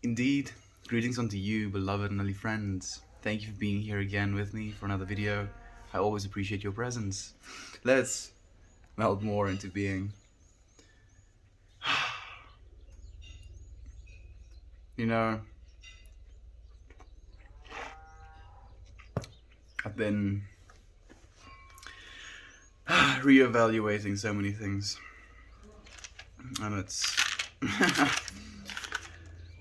Indeed, greetings unto you, beloved and lovely friends. Thank you for being here again with me for another video. I always appreciate your presence. Let's melt more into being. You know, I've been reevaluating so many things, and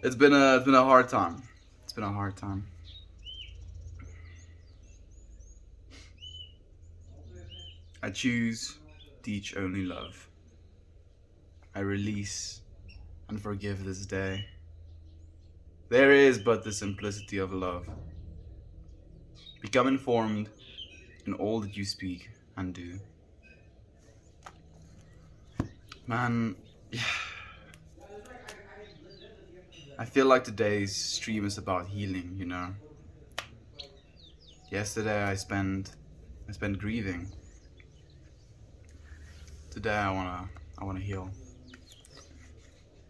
it's been a hard time. It's been a hard time. I choose, teach only love. I release and forgive this day. There is but the simplicity of love. Become informed in all that you speak and do. Man, I feel like today's stream is about healing, you know. Yesterday I spent grieving. Today I wanna heal.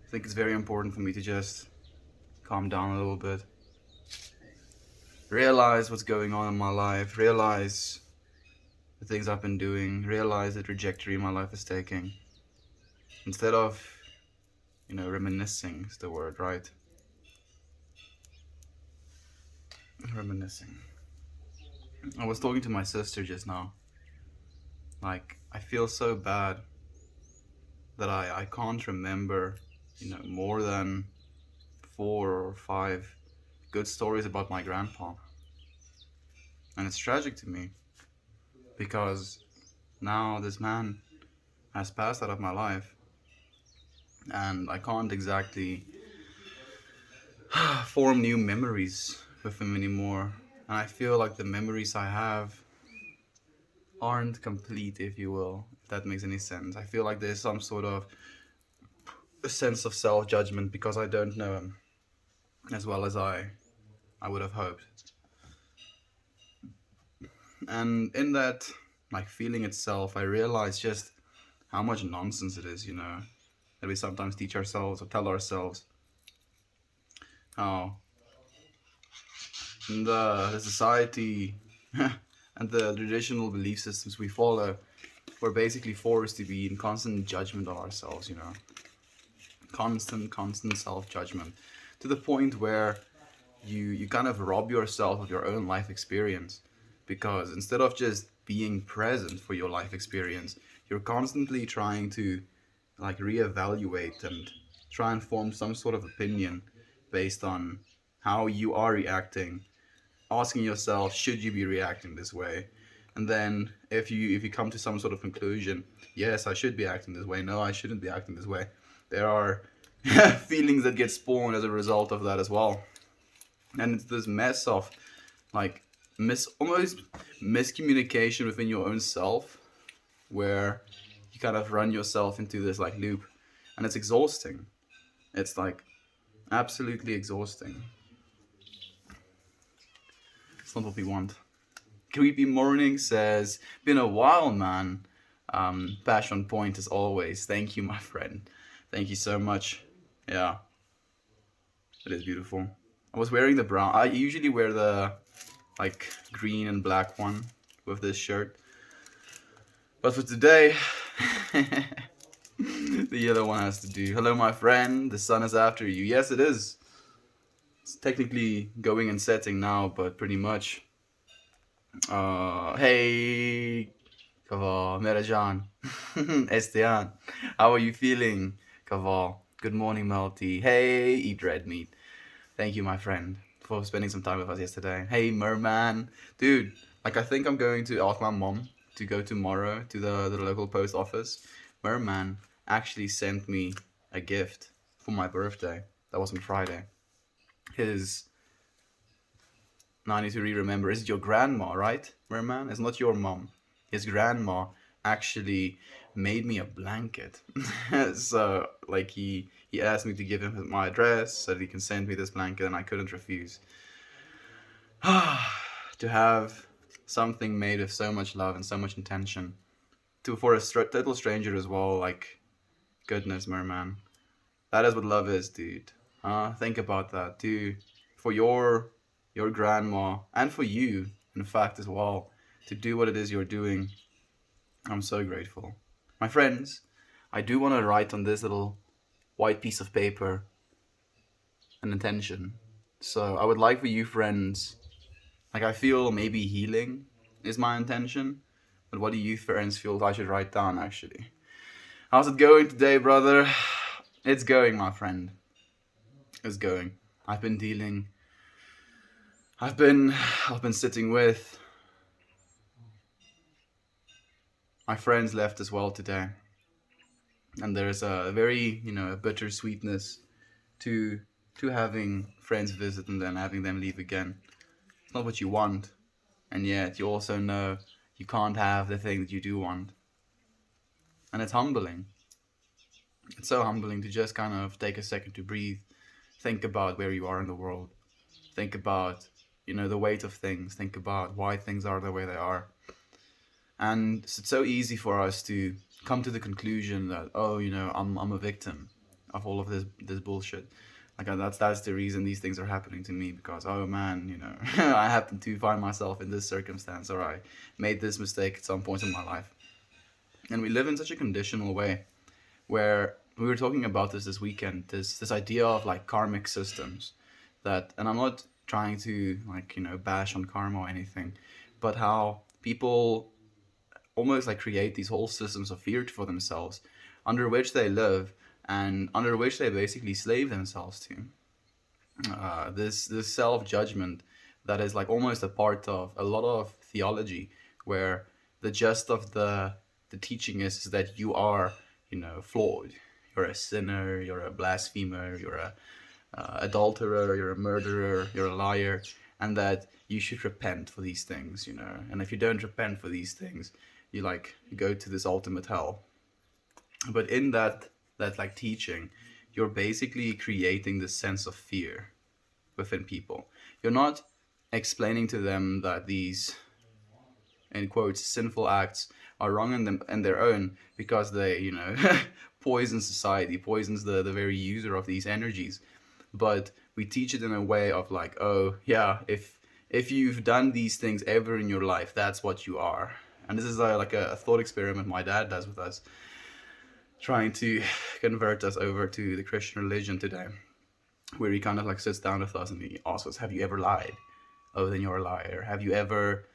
I think it's very important for me to just calm down a little bit. Realize what's going on in my life, realize the things I've been doing, realize the trajectory my life is taking. Instead of, reminiscing is the word, right? Reminiscing. I was talking to my sister just now. Like, I feel so bad that I can't remember, more than 4 or 5 good stories about my grandpa. And it's tragic to me because now this man has passed out of my life and I can't exactly form new memories with him anymore. And I feel like the memories I have aren't complete, if you will, if that makes any sense. I feel like there's some sort of a sense of self-judgment because I don't know him as well as I would have hoped. And in that feeling itself, I realize just how much nonsense it is, that we sometimes teach ourselves or tell ourselves. How in the society and the traditional belief systems we follow, we're basically forced to be in constant judgment of ourselves, constant self-judgment, to the point where you kind of rob yourself of your own life experience, because instead of just being present for your life experience, you're constantly trying to reevaluate and try and form some sort of opinion based on how you are reacting, asking yourself, should you be reacting this way? And then if you come to some sort of conclusion, yes, I should be acting this way, no, I shouldn't be acting this way, there are feelings that get spawned as a result of that as well. And it's this mess of almost miscommunication within your own self, where you kind of run yourself into this loop, and it's exhausting. It's absolutely exhausting. It's not what we want. Creepy Morning says, been a while, man. Passion point as always. Thank you, my friend. Thank you so much. Yeah, it is beautiful. I was wearing the brown. I usually wear the green and black one with this shirt, but for today the yellow one has to do. Hello, my friend. The sun is after you. Yes, it is. It's technically going and setting now, but pretty much. Hey, Kaval, Merajan, Estean, how are you feeling, Kaval? Good morning, Melty. Hey, eat red meat. Thank you, my friend, for spending some time with us yesterday. Hey, Merman. Dude, I think I'm going to ask my mom to go tomorrow to the local post office. Merman actually sent me a gift for my birthday. That was on Friday. Now I need to remember, is it your grandma, right, Merman? It's not your mom. His grandma actually made me a blanket. So, he asked me to give him my address so that he can send me this blanket, and I couldn't refuse. To have something made with so much love and so much intention. For a total stranger as well, goodness, Merman. That is what love is, dude. Think about that too, for your grandma and for you, in fact, as well, to do what it is you're doing. I'm so grateful, my friends. I do want to write on this little white piece of paper an intention. So I would like for you, friends, like I feel maybe healing is my intention, but what do you friends feel I should write down actually? How's it going today, brother? It's going, my friend. It's going. I've been dealing. I've been. I've been sitting with my friends left as well today, and there's a very a bitter sweetness to having friends visit and then having them leave again. It's not what you want, and yet you also know you can't have the thing that you do want, and it's humbling. It's so humbling to just kind of take a second to breathe, think about where you are in the world, think about the weight of things, think about why things are the way they are. And it's so easy for us to come to the conclusion that, oh, I'm a victim of all of this bullshit. Like that's the reason these things are happening to me, because oh man, I happen to find myself in this circumstance, or I made this mistake at some point in my life. And we live in such a conditional way, where we were talking about this weekend, this idea of like karmic systems, that, and I'm not trying to like bash on karma or anything, but how people almost like create these whole systems of fear for themselves, under which they live and under which they basically slave themselves to. This self judgment that is like almost a part of a lot of theology, where the gist of the teaching is that you are flawed, you're a sinner, you're a blasphemer, you're a adulterer, you're a murderer, you're a liar, and that you should repent for these things, and if you don't repent for these things, you go to this ultimate hell. But in that like teaching, you're basically creating this sense of fear within people. You're not explaining to them that these, in quotes, sinful acts are wrong in them and their own, because they poison society, poisons the very user of these energies. But we teach it in a way of like, oh yeah, if you've done these things ever in your life, that's what you are. And this is like a thought experiment my dad does with us, trying to convert us over to the Christian religion today, where he kind of like sits down with us and he asks us, have you ever lied? Oh, then you're a liar. Have you ever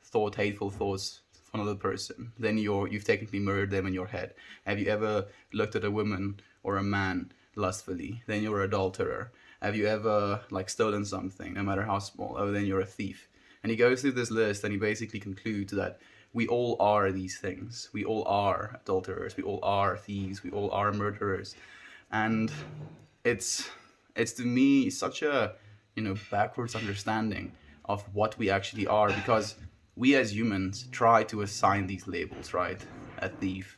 thought hateful thoughts for another person? Then you've technically murdered them in your head. Have you ever looked at a woman or a man lustfully? Then you're an adulterer. Have you ever like stolen something, no matter how small? Oh, then you're a thief. And he goes through this list and he basically concludes that we all are these things. We all are adulterers. We all are thieves. We all are murderers. And it's to me such a backwards understanding of what we actually are, because we as humans try to assign these labels, right? A thief,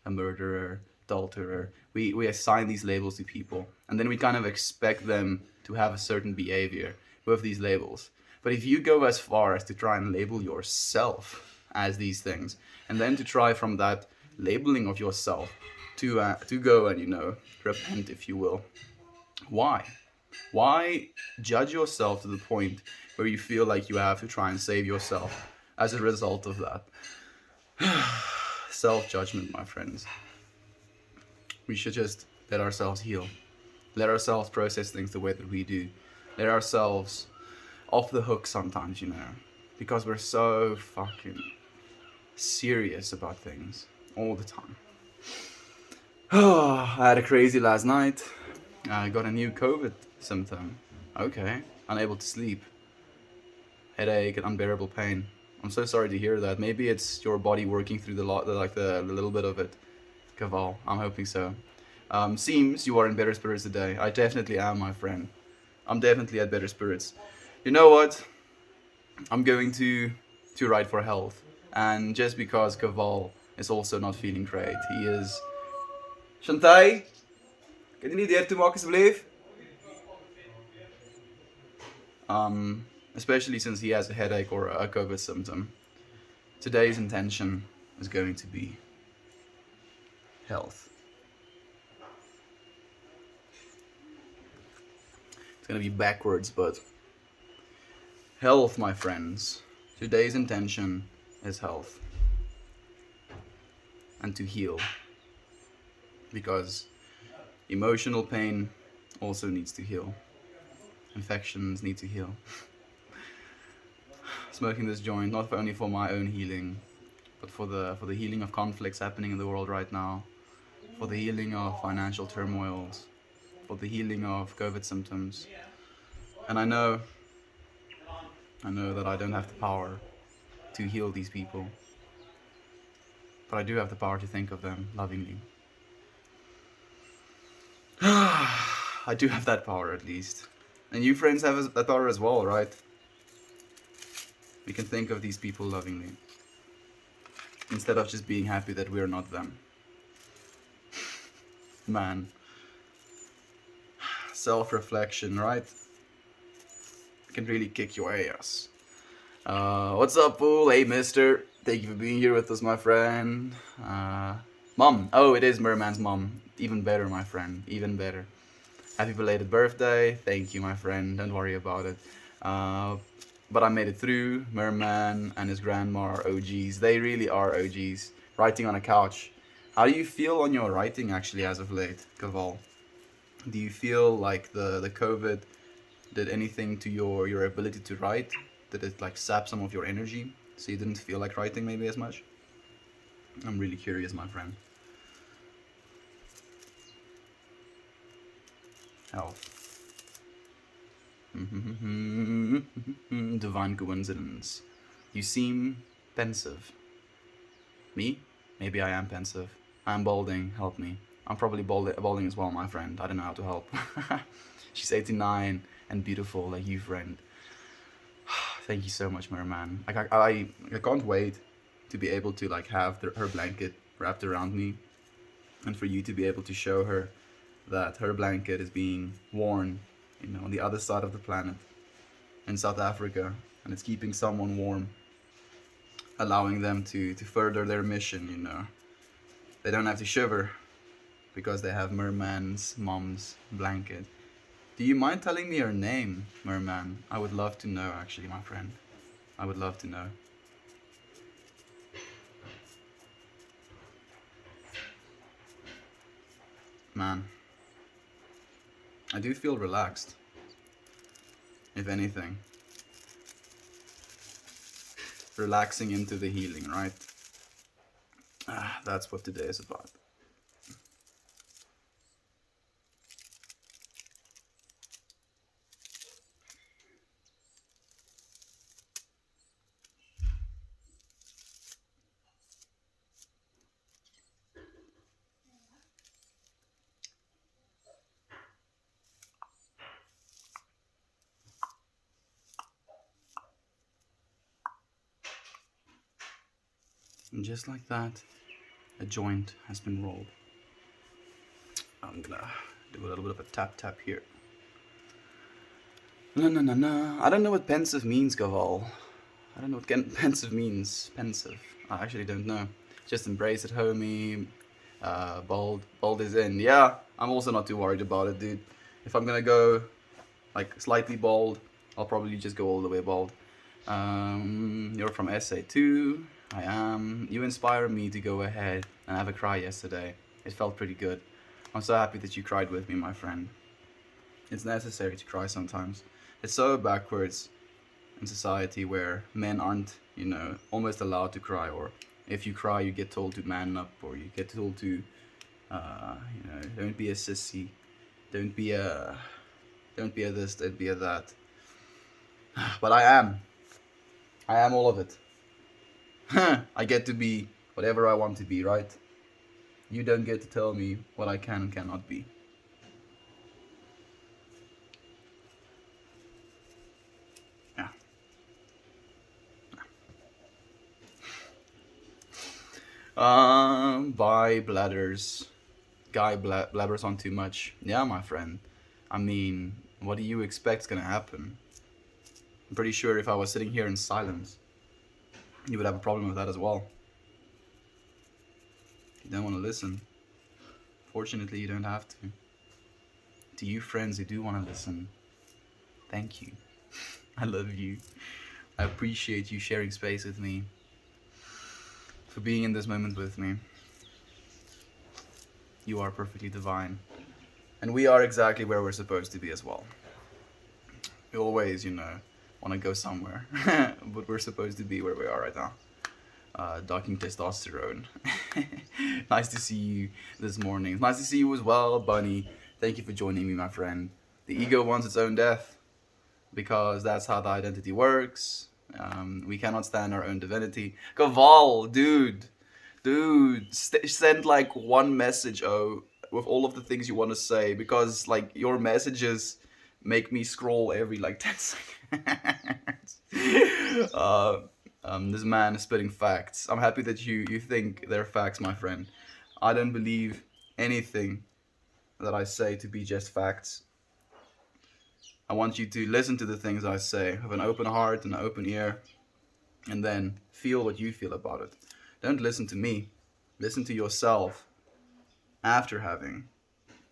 a murderer, adulterer. We assign these labels to people, and then we kind of expect them to have a certain behavior with these labels. But if you go as far as to try and label yourself as these things, and then to try from that labeling of yourself to go and repent, if you will, why? Why judge yourself to the point where you feel like you have to try and save yourself as a result of that? Self-judgment, my friends. We should just let ourselves heal. Let ourselves process things the way that we do. Let ourselves off the hook sometimes, because we're so fucking serious about things all the time. I had a crazy last night. I got a new COVID symptom. Okay. Unable to sleep. Headache and unbearable pain. I'm so sorry to hear that. Maybe it's your body working through the little bit of it. Caval. I'm hoping so. Seems you are in better spirits today. I definitely am, my friend. I'm definitely at better spirits. You know what? I'm going to write for health. And just because Caval is also not feeling great, he is... Shantai? Kan jy nie deur toe maak asseblief? Especially since he has a headache or a COVID symptom. Today's intention is going to be health. gonna be backwards, but health, my friends. Today's intention is health and to heal, because emotional pain also needs to heal. Infections need to heal. Smoking this joint not only for my own healing, but for the healing of conflicts happening in the world right now, for the healing of financial turmoils, for the healing of COVID symptoms. And I know that I don't have the power to heal these people, but I do have the power to think of them lovingly. I do have that power, at least. And you friends have that power as well, right? We can think of these people lovingly, instead of just being happy that we're not them. Man. Self-reflection, right? Can really kick your ass. What's up, fool? Hey, mister. Thank you for being here with us, my friend. Mom. Oh, it is Merman's mom. Even better, my friend. Even better. Happy belated birthday. Thank you, my friend. Don't worry about it. But I made it through. Merman and his grandma are OGs. They really are OGs. Writing on a couch. How do you feel on your writing, actually, as of late, Kaval? Do you feel like the COVID did anything to your ability to write? Did it like sap some of your energy so you didn't feel like writing maybe as much? I'm really curious, my friend. Health. Divine coincidence. You seem pensive. Me? Maybe I am pensive. I'm balding, help me. I'm probably balding as well, my friend. I don't know how to help. She's 89 and beautiful like you, friend. Thank you so much, Merman. I can't wait to be able to like have her blanket wrapped around me, and for you to be able to show her that her blanket is being worn, you know, on the other side of the planet, in South Africa, and it's keeping someone warm, allowing them to further their mission, you know. They don't have to shiver because they have Merman's mom's blanket. Do you mind telling me your name, Merman? I would love to know, actually, my friend. I would love to know. Man, I do feel relaxed, if anything. Relaxing into the healing, right? That's what today is about. And just like that, a joint has been rolled. I'm gonna do a little bit of a tap tap here. No. I don't know what pensive means, Gaval. I don't know what pensive means. Pensive. I actually don't know. Just embrace it, homie. Bald is in. Yeah, I'm also not too worried about it, dude. If I'm gonna go like slightly bald, I'll probably just go all the way bald. You're from SA too. I am. You inspired me to go ahead and have a cry yesterday. It felt pretty good. I'm so happy that you cried with me, my friend. It's necessary to cry sometimes. It's so backwards in society where men aren't, you know, almost allowed to cry, or if you cry, you get told to man up, or you get told to, you know, don't be a sissy, don't be a this, don't be a that. But I am all of it. I get to be whatever I want to be, right? You don't get to tell me what I can and cannot be. Yeah. Bye, bladders. Guy blabbers on too much. Yeah, my friend. I mean, what do you expect's gonna happen? I'm pretty sure if I was sitting here in silence, you would have a problem with that as well. You don't want to listen. Fortunately, you don't have to. To you friends who do want to listen, Thank you. I love you. I appreciate you sharing space with me, for being in this moment with me. You are perfectly divine. And we are exactly where we're supposed to be as well. We always, want to go somewhere, but we're supposed to be where we are right now. Docking testosterone. Nice to see you this morning. Nice to see you as well, Bunny. Thank you for joining me, my friend. The ego wants its own death because that's how the identity works. We cannot stand our own divinity. Kaval, dude, send like one message, with all of the things you want to say, because like your messages make me scroll every like 10 seconds. This man is spitting facts. I'm happy that you think they're facts, my friend. I don't believe anything that I say to be just facts. I want you to listen to the things I say with an open heart and an open ear, and then feel what you feel about it. Don't listen to me. Listen to yourself after having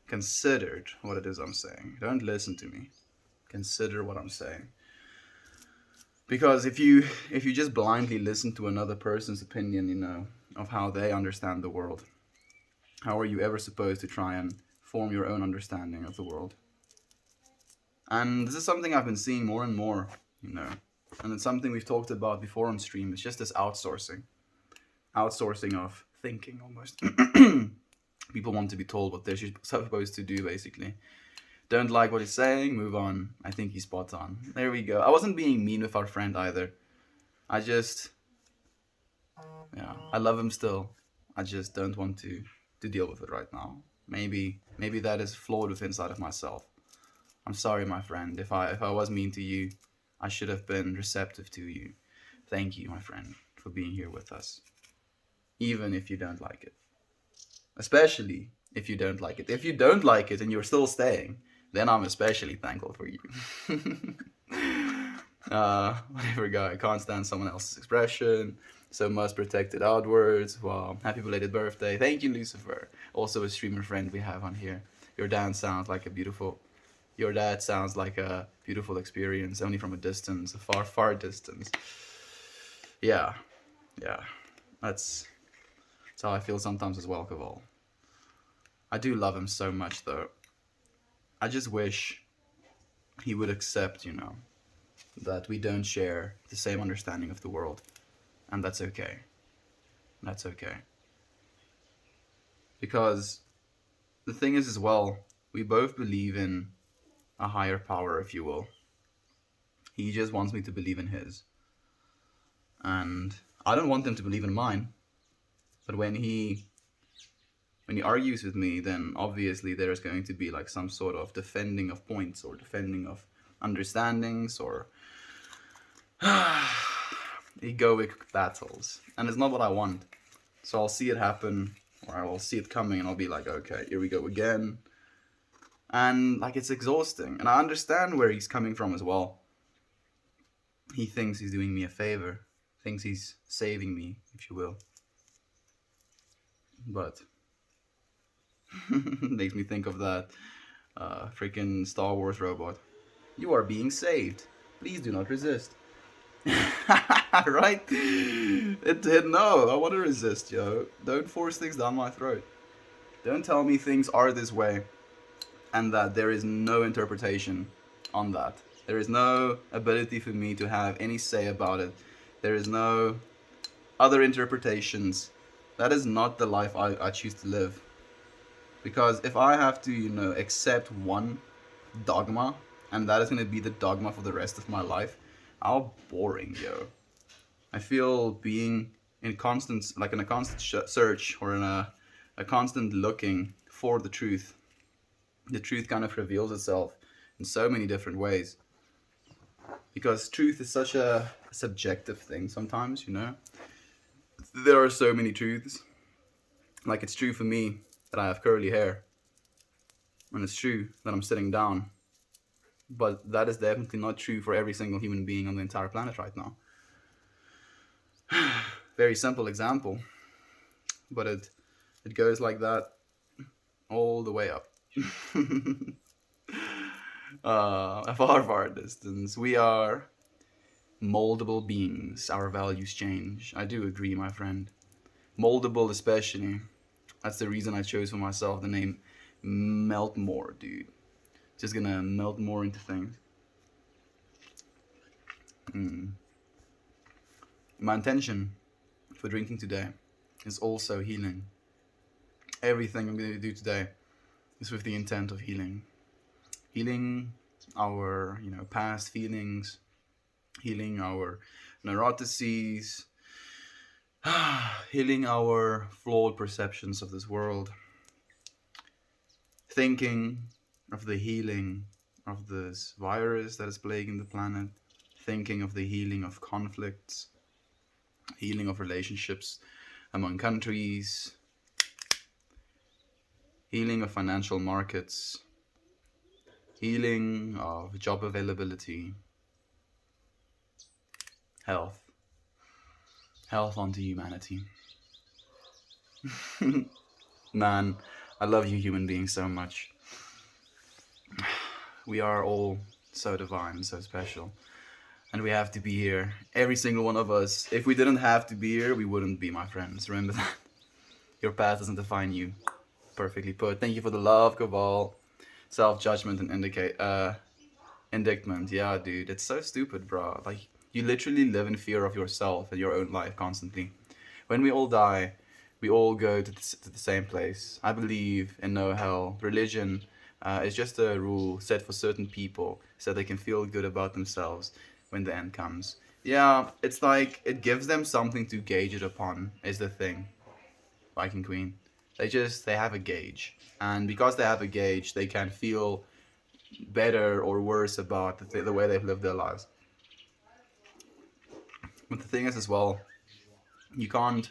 considered what it is I'm saying. Don't listen to me. Consider what I'm saying. Because if you just blindly listen to another person's opinion, of how they understand the world, how are you ever supposed to try and form your own understanding of the world? And this is something I've been seeing more and more, and it's something we've talked about before on stream. It's just this outsourcing of thinking almost. People want to be told what they're supposed to do, basically. Don't like what he's saying, move on. I think he's spot on. There we go. I wasn't being mean with our friend either. I love him still. I just don't want to deal with it right now. Maybe that is flawed within inside of myself. I'm sorry, my friend. If I was mean to you, I should have been receptive to you. Thank you, my friend, for being here with us. Even if you don't like it. Especially if you don't like it. If you don't like it and you're still staying, then I'm especially thankful for you. Whatever, guy. I can't stand someone else's expression. So must protect it outwards. Wow. Happy belated birthday. Thank you, Lucifer. Also a streamer friend we have on here. Your dad sounds like a beautiful experience, only from a distance, a far, far distance. Yeah. That's how I feel sometimes as well, Kaval. I do love him so much, though. I just wish he would accept, that we don't share the same understanding of the world. And that's okay. That's okay. Because the thing is as well, we both believe in a higher power, if you will. He just wants me to believe in his. And I don't want him to believe in mine. But when he argues with me, then obviously there's going to be like some sort of defending of points or defending of understandings or egoic battles. And it's not what I want. So I'll see it happen, or I'll see it coming, and I'll be like, okay, here we go again. And like, it's exhausting. And I understand where he's coming from as well. He thinks he's doing me a favor, thinks he's saving me, if you will. But makes me think of that freaking Star Wars robot. You are being saved. Please do not resist. Right? No, I want to resist, yo. Don't force things down my throat. Don't tell me things are this way and that there is no interpretation on that. There is no ability for me to have any say about it. There is no other interpretations. That is not the life I choose to live. Because if I have to, accept one dogma, and that is going to be the dogma for the rest of my life, how boring, yo. I feel being in a constant search, or in a constant looking for the truth. The truth kind of reveals itself in so many different ways. Because truth is such a subjective thing sometimes, There are so many truths. Like, it's true for me that I have curly hair. And it's true that I'm sitting down. But that is definitely not true for every single human being on the entire planet right now. Very simple example. But it goes like that all the way up. Far, far distance. We are moldable beings. Our values change. I do agree, my friend. Moldable, especially. That's the reason I chose for myself the name Melt More, dude. Just gonna melt more into things. Mm. My intention for drinking today is also healing. Everything I'm gonna do today is with the intent of healing. Healing our, past feelings, healing our neuroses, healing our flawed perceptions of this world, thinking of the healing of this virus that is plaguing the planet, thinking of the healing of conflicts, healing of relationships among countries, healing of financial markets, healing of job availability, health, health onto humanity. Man, I love you human beings so much. We are all so divine, so special. And we have to be here. Every single one of us. If we didn't have to be here, we wouldn't be, my friends. Remember that. Your path doesn't define you. Perfectly put. Thank you for the love, Kaval. Self-judgment and indictment. Yeah, dude. It's so stupid, bro. Like, you literally live in fear of yourself and your own life constantly. When we all die, we all go to the same place. I believe in no hell. Religion is just a rule set for certain people so they can feel good about themselves when the end comes. Yeah, it's like it gives them something to gauge it upon, is the thing. Viking Queen. They have a gauge. And because they have a gauge, they can feel better or worse about the way they've lived their lives. But the thing is as well, you can't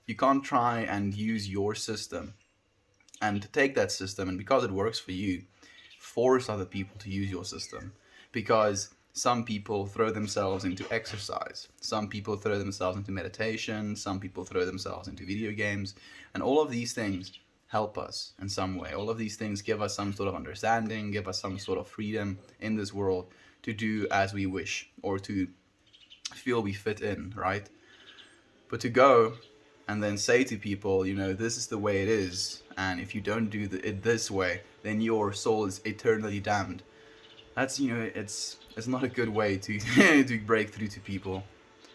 you can't try and use your system and take that system, and because it works for you, force other people to use your system. Because some people throw themselves into exercise, some people throw themselves into meditation, some people throw themselves into video games, and all of these things help us in some way. All of these things give us some sort of understanding, give us some sort of freedom in this world to do as we wish, or to feel we fit in, right? But to go and then say to people, this is the way it is, and if you don't do it this way, then your soul is eternally damned. That's, it's not a good way to to break through to people.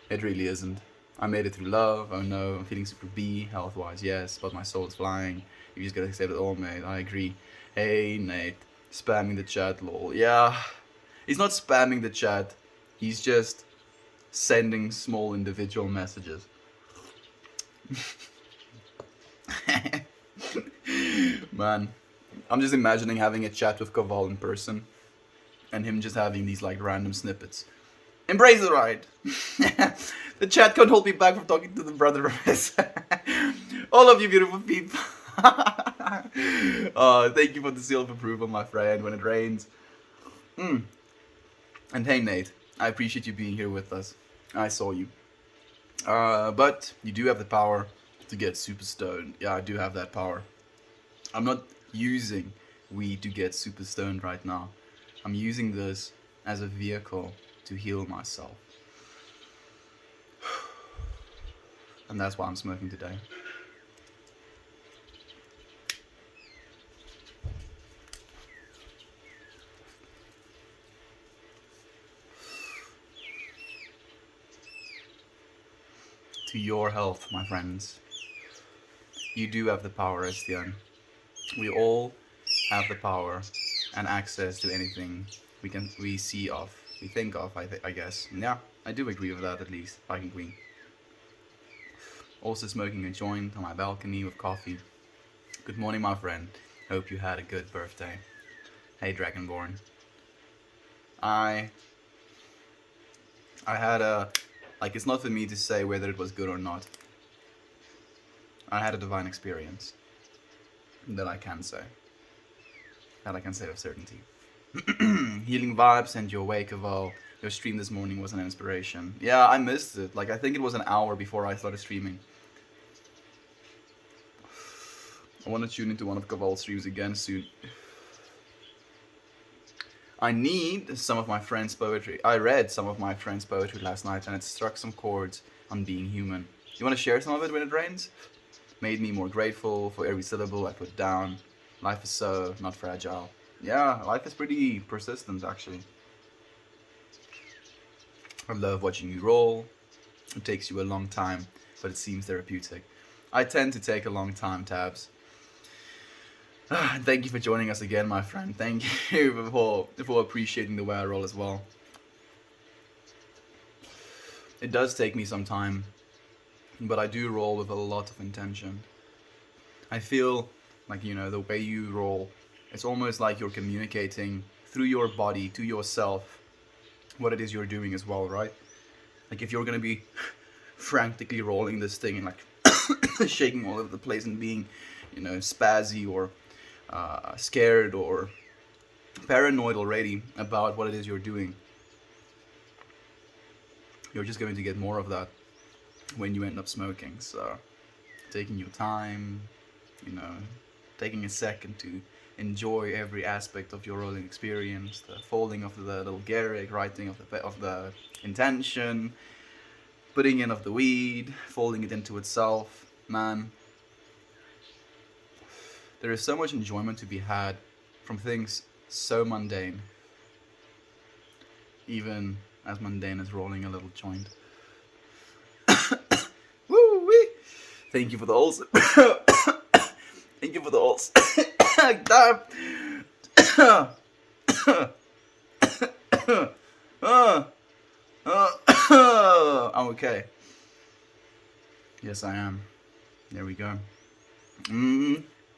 It really isn't. I made it through love. Oh no, I'm feeling super B, health-wise, yes, but my soul is flying. You just gotta accept it all, mate. I agree. Hey, Nate, spamming the chat, lol. Yeah, he's not spamming the chat. He's just sending small individual messages. Man, I'm just imagining having a chat with Kaval in person and him just having these like random snippets. Embrace the ride. The chat can't hold me back from talking to the brother of his. All of you beautiful people. Thank you for the seal of approval, my friend, when it rains. And hey, Nate, I appreciate you being here with us. I saw you. But you do have the power to get super stoned. Yeah, I do have that power. I'm not using weed to get super stoned right now. I'm using this as a vehicle to heal myself. And that's why I'm smoking today. To your health, my friends. You do have the power, Estian. We all have the power and access to anything we see of, we think of, I guess. Yeah, I do agree with that, at least. Viking Queen. Also smoking a joint on my balcony with coffee. Good morning, my friend. Hope you had a good birthday. Hey, Dragonborn. I had a... Like, it's not for me to say whether it was good or not. I had a divine experience. That I can say. That I can say with certainty. Healing vibes, send you away, Kaval. Your stream this morning was an inspiration. Yeah, I missed it. Like, I think it was an hour before I started streaming. I want to tune into one of Kaval's streams again soon. I need some of my friends' poetry. I read some of my friends' poetry last night, and it struck some chords on being human. You want to share some of it when it rains? Made me more grateful for every syllable I put down. Life is so not fragile. Yeah, life is pretty persistent, actually. I love watching you roll. It takes you a long time, but it seems therapeutic. I tend to take a long time, Tabs. Thank you for joining us again, my friend. Thank you for appreciating the way I roll as well. It does take me some time, but I do roll with a lot of intention. I feel like, the way you roll, it's almost like you're communicating through your body to yourself what it is you're doing as well, right? Like if you're gonna be frantically rolling this thing and like shaking all over the place and being, spazzy or scared or paranoid already about what it is you're doing, you're just going to get more of that when you end up smoking. So taking your time, taking a second to enjoy every aspect of your rolling experience, the folding of the little Garrick, writing of the intention, putting in of the weed, folding it into itself. Man, there is so much enjoyment to be had from things so mundane, even as mundane as rolling a little joint. Woo wee! Thank you for the holes. Thank you for the holes. I'm okay. Yes, I am. There we go.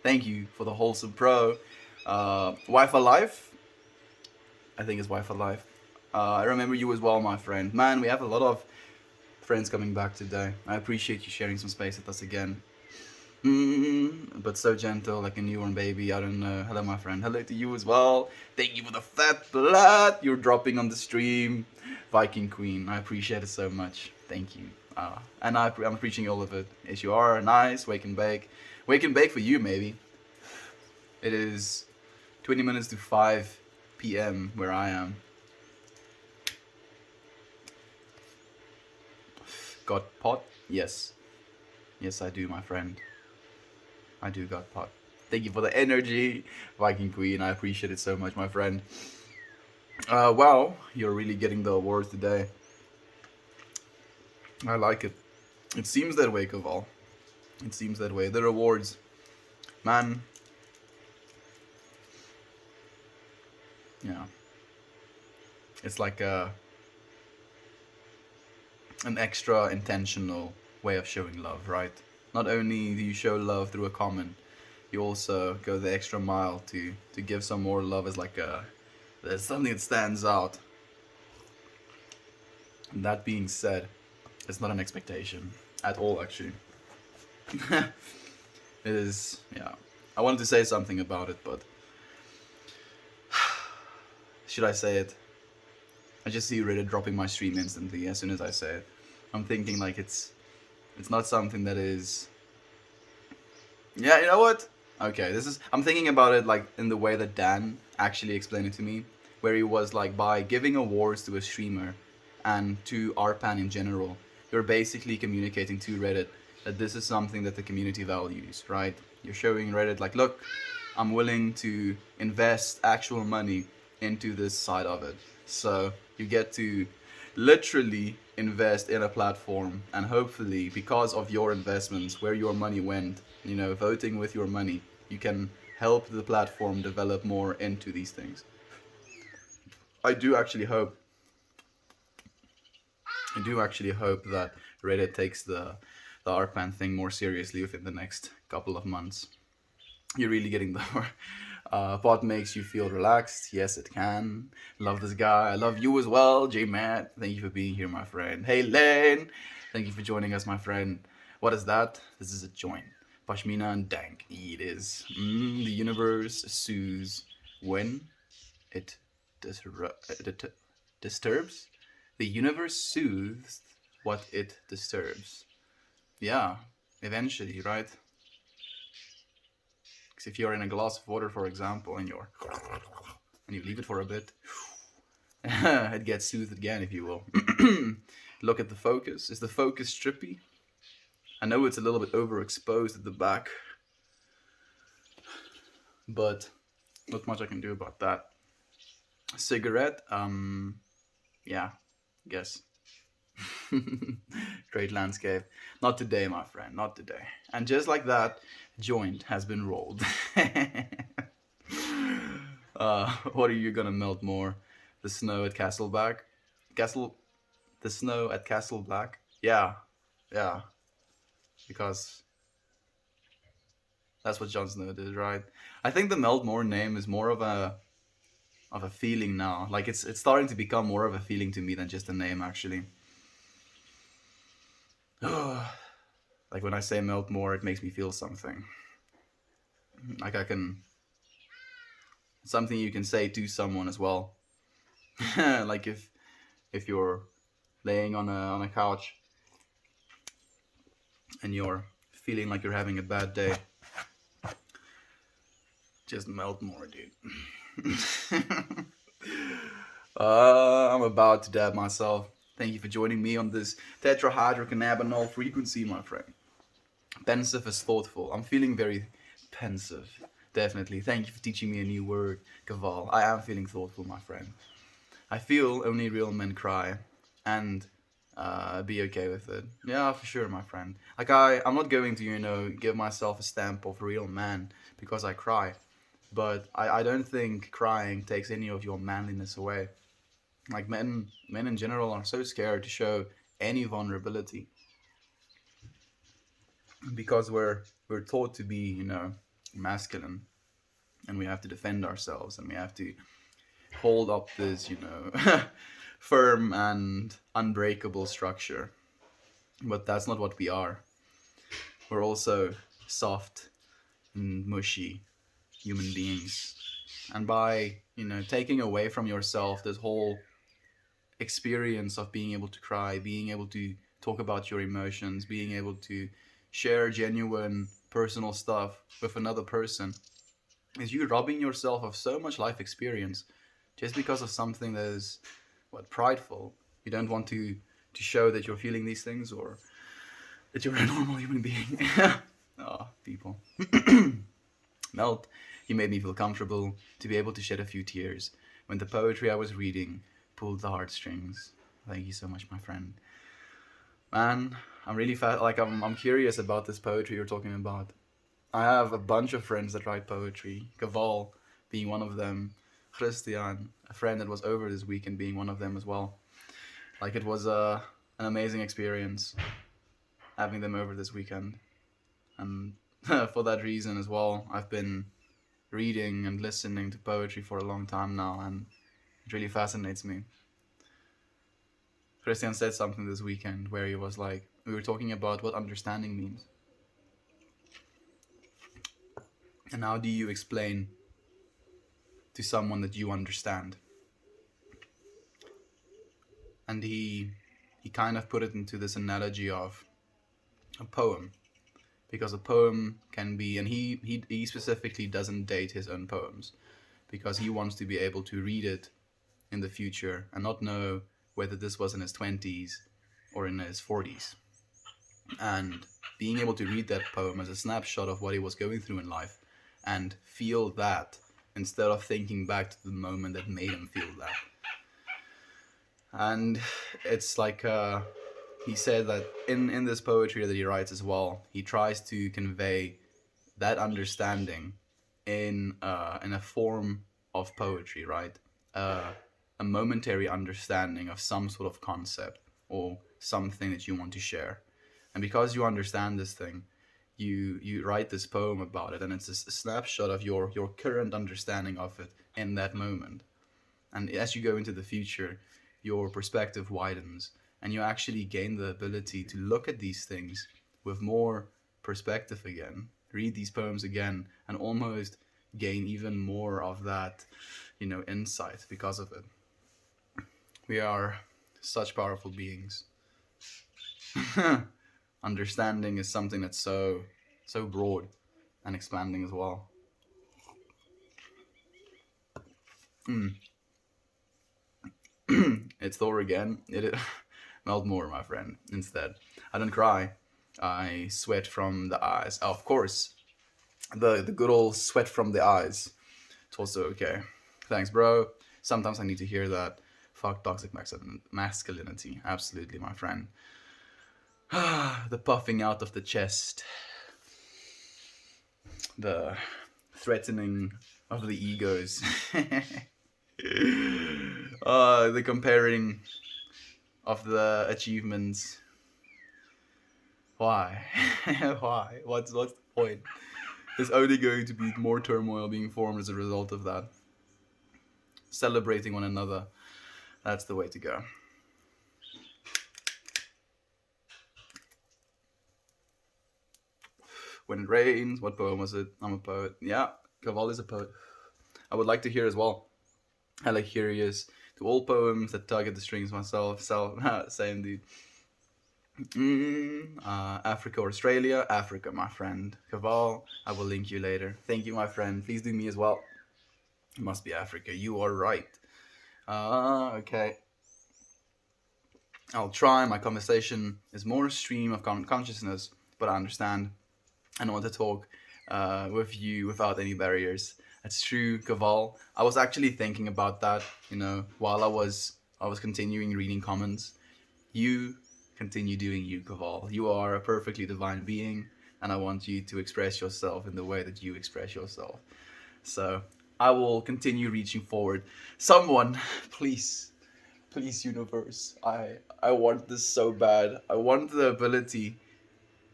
Thank you for the wholesome pro. Wi-Fi Life. I think it's Wi-Fi Life. I remember you as well, my friend. Man, we have a lot of friends coming back today. I appreciate you sharing some space with us again. But so gentle, like a newborn baby. I don't know. Hello, my friend. Hello to you as well. Thank you for the fat blood you're dropping on the stream. Viking Queen, I appreciate it so much. Thank you. And I'm appreciating all of it. As you are, nice. Wake and bake. Wake and bake for you, maybe. It is 20 minutes to 5 p.m. where I am. Got pot? Yes. Yes, I do, my friend. I do got pot. Thank you for the energy, Viking Queen. I appreciate it so much, my friend. Wow, you're really getting the awards today. I like it. It seems that way, Koval. It seems that way. The rewards. Man. Yeah. It's like an extra intentional way of showing love, right? Not only do you show love through a comment, you also go the extra mile to give some more love as like there's something that stands out. And that being said, it's not an expectation at all, actually. It is, yeah. I wanted to say something about it, but should I say it? I just see Reddit dropping my stream instantly as soon as I say it. I'm thinking like it's not something that is. Yeah, you know what? Okay, I'm thinking about it like in the way that Dan actually explained it to me, where he was like, by giving awards to a streamer and to RPAN in general, you're basically communicating to Reddit that this is something that the community values, right? You're showing Reddit like, look, I'm willing to invest actual money into this side of it. So you get to literally invest in a platform, and hopefully because of your investments, where your money went, voting with your money, you can help the platform develop more into these things. I do actually hope that Reddit takes the RPAN thing more seriously within the next couple of months. You're really getting the pot makes you feel relaxed. Yes, it can. Love this guy. I love you as well, J Matt. Thank you for being here, my friend. Hey, Lane. Thank you for joining us, my friend. What is that? This is a joint. Pashmina and Dank. It is. The universe soothes when it disturbs. The universe soothes what it disturbs. Yeah, eventually, right? Because if you're in a glass of water, for example, and you leave it for a bit, it gets soothed again, if you will. Look at the focus. Is the focus trippy? I know it's a little bit overexposed at the back, but not much I can do about that. Cigarette, yeah, guess. Great landscape. Not today, my friend, not today. And just like that, joint has been rolled. What are you gonna melt more? The snow at Castleback? Castle. The snow at Castle Black? Yeah, yeah, because that's what Jon Snow did, right? I think the Meltmore name is more of a feeling now. Like it's starting to become more of a feeling to me than just a name, actually. Like when I say Meltmore, it makes me feel something. Like I can something you can say to someone as well. Like if you're laying on a couch and you're feeling like you're having a bad day, just melt more, dude. I'm about to dab myself. Thank you for joining me on this tetrahydrocannabinol frequency, my friend. Pensive is thoughtful. I'm feeling very pensive. Definitely. Thank you for teaching me a new word, Kaval. I am feeling thoughtful, my friend. I feel only real men cry, and be okay with it. Yeah, for sure, my friend. Like I'm not going to, give myself a stamp of real man because I cry. But I don't think crying takes any of your manliness away. Like men in general are so scared to show any vulnerability because we're taught to be, masculine, and we have to defend ourselves, and we have to hold up this, firm and unbreakable structure. But that's not what we are. We're also soft and mushy human beings. And by, taking away from yourself this whole experience of being able to cry, being able to talk about your emotions, being able to share genuine personal stuff with another person, is you robbing yourself of so much life experience just because of something that is prideful. You don't want to show that you're feeling these things or that you're a normal human being. Oh, people. Melt, you made me feel comfortable to be able to shed a few tears when the poetry I was reading pulled the heartstrings. Thank you so much, my friend. Man, I'm really I'm curious about this poetry you're talking about. I have a bunch of friends that write poetry. Kaval being one of them. Christian, a friend that was over this weekend, being one of them as well. Like it was an amazing experience having them over this weekend. And for that reason as well, I've been reading and listening to poetry for a long time now, and it really fascinates me. Christian said something this weekend where he was like, we were talking about what understanding means. And how do you explain to someone that you understand? And he kind of put it into this analogy of a poem. Because a poem can be, and he specifically doesn't date his own poems, because he wants to be able to read it in the future and not know whether this was in his 20s or in his 40s. And being able to read that poem as a snapshot of what he was going through in life and feel that instead of thinking back to the moment that made him feel that. And it's like he said that in this poetry that he writes as well, he tries to convey that understanding in a form of poetry, right? A momentary understanding of some sort of concept or something that you want to share. And because you understand this thing, you write this poem about it, and it's a snapshot of your current understanding of it in that moment. And as you go into the future, your perspective widens, and you actually gain the ability to look at these things with more perspective again, read these poems again, and almost gain even more of that, insight because of it. We are such powerful beings. Understanding is something that's so broad and expanding as well. It's Thor again. Melt more, my friend. Instead, I don't cry. I sweat from the eyes. Of course, the good old sweat from the eyes. It's also okay. Thanks, bro. Sometimes I need to hear that. Fuck toxic masculinity. Absolutely, my friend. The puffing out of the chest. The threatening of the egos. The comparing of the achievements. Why? Why? What's the point? There's only going to be more turmoil being formed as a result of that. Celebrating one another. That's the way to go. When it rains, what poem was it? I'm a poet. Yeah, Kaval is a poet. I would like to hear as well. Hella curious to all poems that tug at the strings myself. Same dude. Africa or Australia? Africa, my friend. Kaval, I will link you later. Thank you, my friend. Please do me as well. It must be Africa. You are right. Okay. I'll try. My conversation is more a stream of consciousness, but I understand and want to talk with you without any barriers. That's true, Kaval. I was actually thinking about that, while I was continuing reading comments. You continue doing you, Kaval. You are a perfectly divine being, and I want you to express yourself in the way that you express yourself. So I will continue reaching forward. Someone, please, please, universe. I want this so bad. I want the ability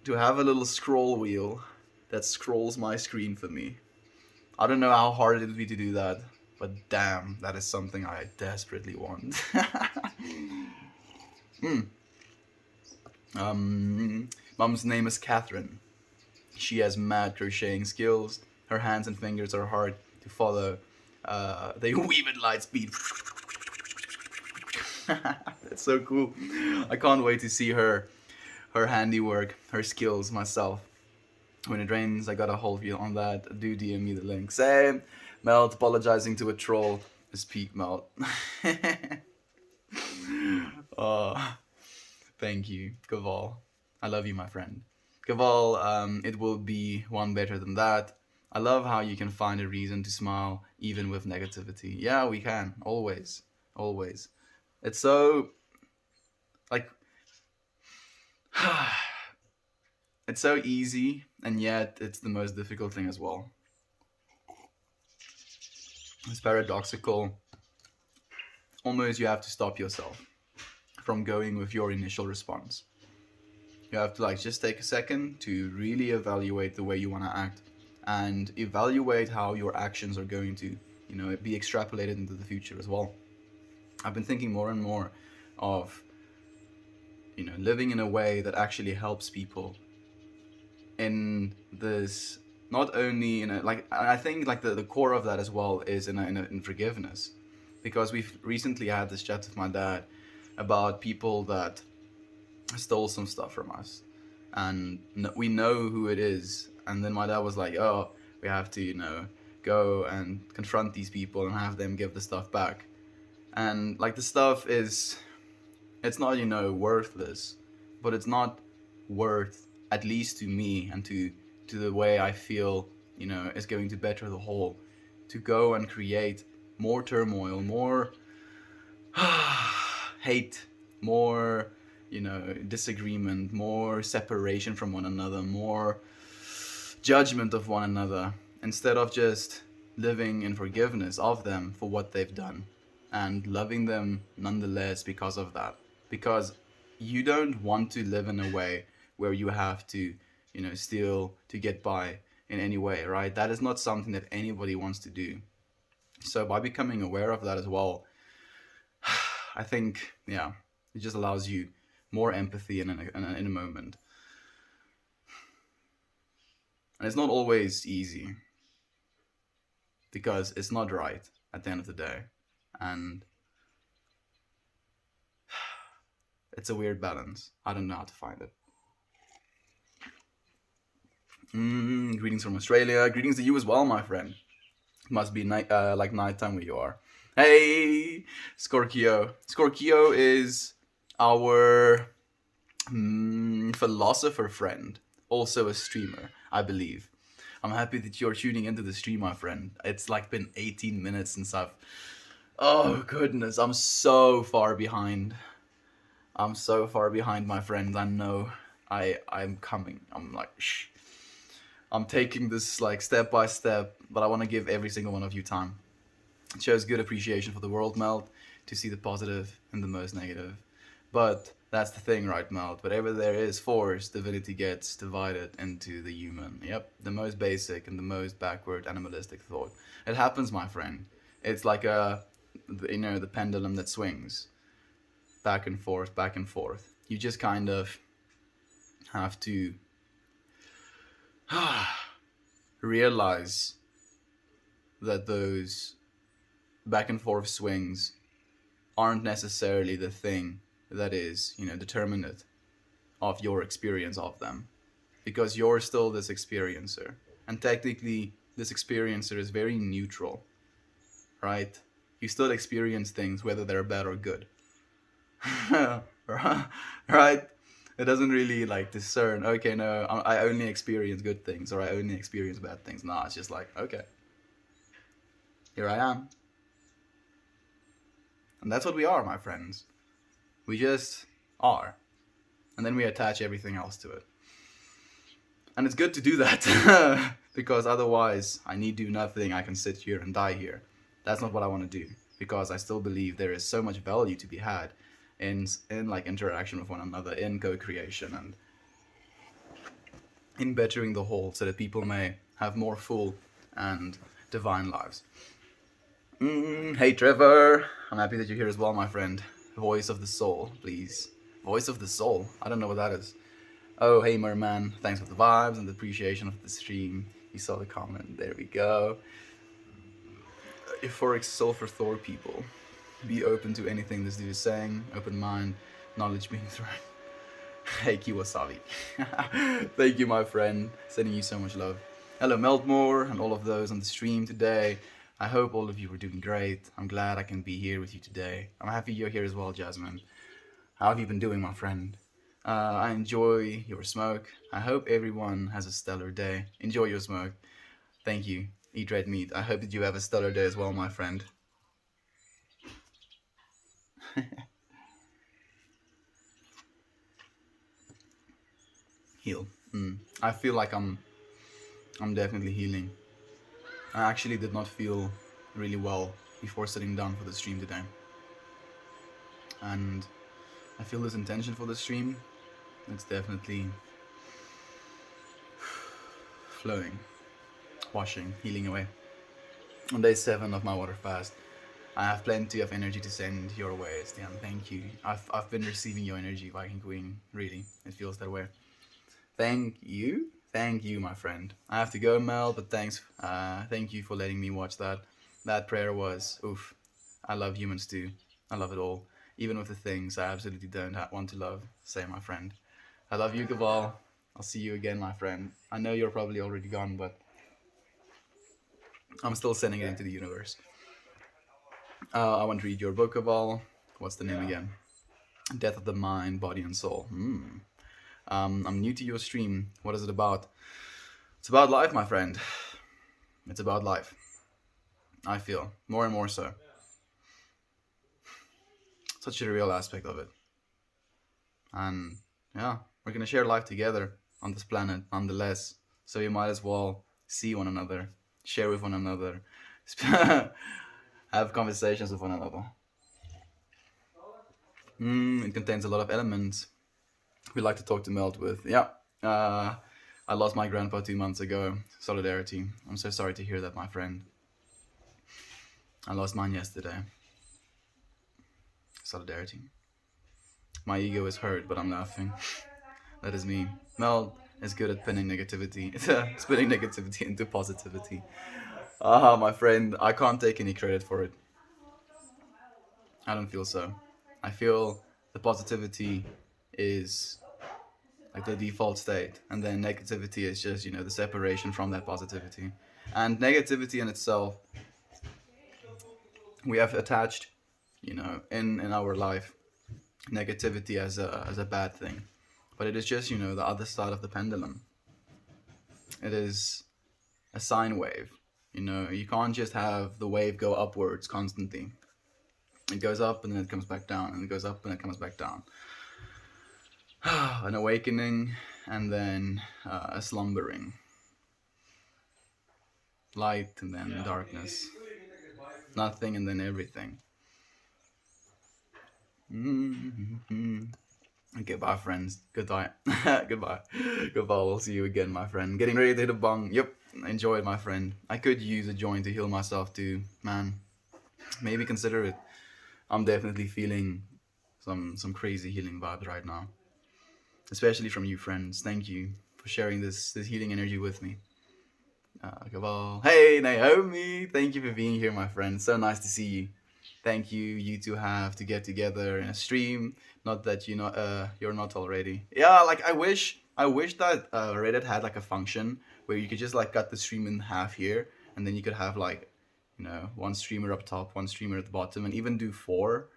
to have a little scroll wheel that scrolls my screen for me. I don't know how hard it would be to do that, but damn, that is something I desperately want. Mom's name is Catherine. She has mad crocheting skills. Her hands and fingers are hard to follow. They weave at light speed. That's so cool. I can't wait to see her handiwork, her skills myself. When it rains, I got a whole view on that. Do DM me the link. Same. Melt apologizing to a troll is peak Melt. Oh, thank you, Kaval. I love you, my friend. Kaval, it will be one better than that. I love how you can find a reason to smile even with negativity. Yeah, we can. Always. Always. It's so, like, it's so easy, and yet it's the most difficult thing as well. It's paradoxical. Almost you have to stop yourself from going with your initial response. You have to just take a second to really evaluate the way you want to act and evaluate how your actions are going to, be extrapolated into the future as well. I've been thinking more and more of, living in a way that actually helps people in this, not only I think the core of that as well is in forgiveness, because we've recently had this chat with my dad about people that stole some stuff from us, and we know who it is, and then my dad was like, oh, we have to go and confront these people and have them give the stuff back. And the stuff it's not worthless, but it's not worth, at least to me and to the way I feel is going to better the whole, to go and create more turmoil, more hate, more disagreement, more separation from one another, more judgment of one another, instead of just living in forgiveness of them for what they've done and loving them nonetheless because of that. Because you don't want to live in a way where you have to steal to get by in any way, right? That is not something that anybody wants to do. So by becoming aware of that as well, I think, yeah, it just allows you more empathy in a moment. And it's not always easy, because it's not right at the end of the day. And it's a weird balance. I don't know how to find it. Greetings from Australia. Greetings to you as well, my friend. It must be nighttime where you are. Hey, Scorpio. Scorpio is our philosopher friend, also a streamer, I believe. I'm happy that you're tuning into the stream, my friend. It's like been 18 minutes since I've. Oh goodness, I'm so far behind. I'm so far behind, my friend. I know. I'm coming. I'm like, shh. I'm taking this like step by step, but I want to give every single one of you time. It shows good appreciation for the world, Melt, to see the positive and the most negative. But that's the thing, right, Melt? Whatever there is force, divinity gets divided into the human. Yep, the most basic and the most backward animalistic thought. It happens, my friend. It's like the pendulum that swings back and forth, back and forth. You just kind of have to realize that those back and forth swings aren't necessarily the thing that is, determinate of your experience of them. Because you're still this experiencer. And technically, this experiencer is very neutral, right? You still experience things whether they're bad or good. Right? It doesn't really like discern, okay, no, I only experience good things or I only experience bad things. Nah, it's just like, okay, here I am. And that's what we are, my friends. We just are. And then we attach everything else to it. And it's good to do that because otherwise I need do nothing. I can sit here and die here. That's not what I want to do because I still believe there is so much value to be had in like interaction with one another, in co-creation and in bettering the whole so that people may have more full and divine lives. Hey Trevor, I'm happy that you're here as well, my friend. Voice of the soul, please. Voice of the soul. I don't know what that is. Oh, hey Merman, thanks for the vibes and the appreciation of the stream. You saw the comment. There we go. Euphoric Sulfur Thor people. Be open to anything this dude is saying. Open mind, knowledge being thrown. Hey Kiwasabi. Thank you, my friend. Sending you so much love. Hello Meltmore and all of those on the stream today. I hope all of you are doing great. I'm glad I can be here with you today. I'm happy you're here as well, Jasmine. How have you been doing, my friend? I enjoy your smoke. I hope everyone has a stellar day. Enjoy your smoke. Thank you. Eat red meat. I hope that you have a stellar day as well, my friend. Heal. I feel like I'm definitely healing. I actually did not feel really well before sitting down for the stream today. And I feel this intention for the stream. It's definitely flowing, washing, healing away. On day 7 of my water fast, I have plenty of energy to send your way, Stian. Thank you. I've been receiving your energy, Viking Queen. Really, it feels that way. Thank you. Thank you, my friend. I have to go, Mel, but thanks. Thank you for letting me watch that. That prayer was, oof. I love humans too. I love it all. Even with the things I absolutely don't want to love. Say, my friend. I love you, Gaval. I'll see you again, my friend. I know you're probably already gone, but I'm still sending it into the universe. I want to read your book, Gaval. What's the name again? Death of the Mind, Body and Soul. I'm new to your stream. What is it about? It's about life, my friend. It's about life. I feel more and more so. Such a real aspect of it. And yeah, we're gonna share life together on this planet nonetheless. So you might as well see one another, share with one another, have conversations with one another. It contains a lot of elements we like to talk to Melt with. Yeah. I lost my grandpa 2 months ago. Solidarity. I'm so sorry to hear that, my friend. I lost mine yesterday. Solidarity. My ego is hurt, but I'm laughing. That is me. Mel is good at spinning negativity into positivity. My friend, I can't take any credit for it. I don't feel so. I feel the positivity is like the default state, and then negativity is just, the separation from that positivity. And negativity in itself, We have attached, in our life, negativity as a bad thing, but it is just, the other side of the pendulum. It is a sine wave. You can't just have the wave go upwards constantly. It goes up and then it comes back down, and it goes up and it comes back down. An awakening, and then a slumbering. Light and then darkness. Nothing and then everything. Mm-hmm. Okay, bye, friends. Goodbye. Goodbye. Goodbye. We'll see you again, my friend. Getting ready to hit a bong. Yep. Enjoy it, my friend. I could use a joint to heal myself too. Man, maybe consider it. I'm definitely feeling some crazy healing vibes right now, especially from you, friends. Thank you for sharing this healing energy with me. Kaval. Hey, Naomi. Thank you for being here, my friend. So nice to see you. Thank you. You two have to get together in a stream. Not that you're not already. Yeah, like I wish that Reddit had like a function where you could just like cut the stream in half here, and then you could have like, one streamer up top, one streamer at the bottom, and even do four,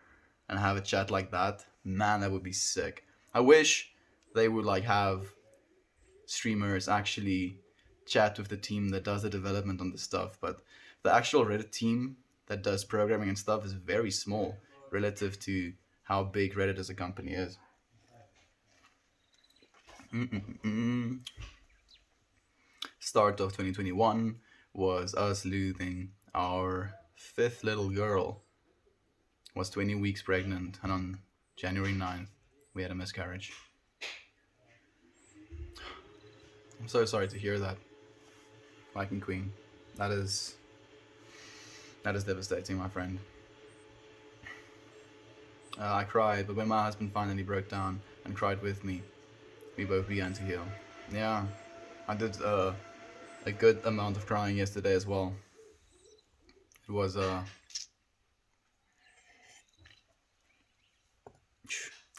and have a chat like that. Man, that would be sick. I wish they would like have streamers actually chat with the team that does the development on the stuff, but the actual Reddit team that does programming and stuff is very small relative to how big Reddit as a company is. Mm-mm-mm. Start of 2021 was us losing our fifth little girl. Was 20 weeks pregnant, and on January 9th, we had a miscarriage. I'm so sorry to hear that, Viking Queen. That is devastating, my friend. I cried, but when my husband finally broke down and cried with me, we both began to heal. Yeah, I did a good amount of crying yesterday as well. It was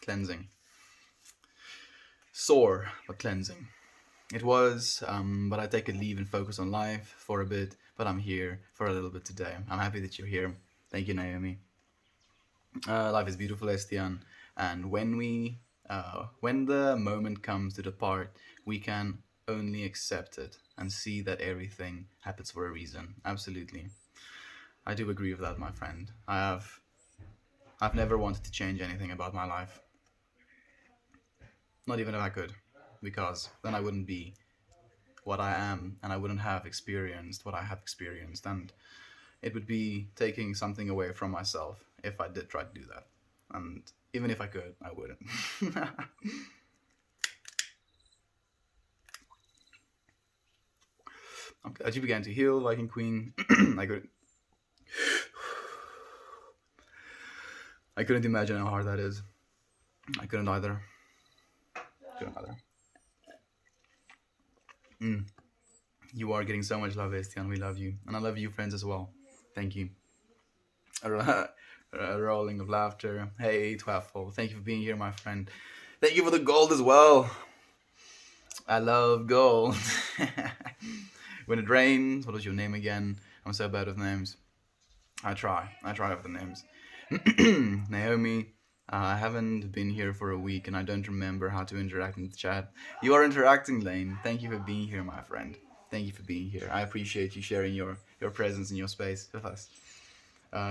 cleansing. Sore, but cleansing. It was, but I take a leave and focus on life for a bit, but I'm here for a little bit today. I'm happy that you're here. Thank you, Naomi. Life is beautiful, Estian, and when the moment comes to depart, we can only accept it and see that everything happens for a reason. Absolutely, I do agree with that, my friend. I've never wanted to change anything about my life, not even if I could, because then I wouldn't be what I am, and I wouldn't have experienced what I have experienced, and it would be taking something away from myself if I did try to do that. And even if I could, I wouldn't. I'm glad you began to heal, Viking Queen. I couldn't imagine how hard that is. I couldn't either. You are getting so much love, Estian. We love you. And I love you, friends, as well. Thank you. A rolling of laughter. Hey, Twaffle. Thank you for being here, my friend. Thank you for the gold as well. I love gold. When it rains, what was your name again? I'm so bad with names. I try with the names. Naomi, I haven't been here for a week and I don't remember how to interact in the chat. You are interacting, Lane. Thank you for being here, my friend. Thank you for being here. I appreciate you sharing your presence and your space with us.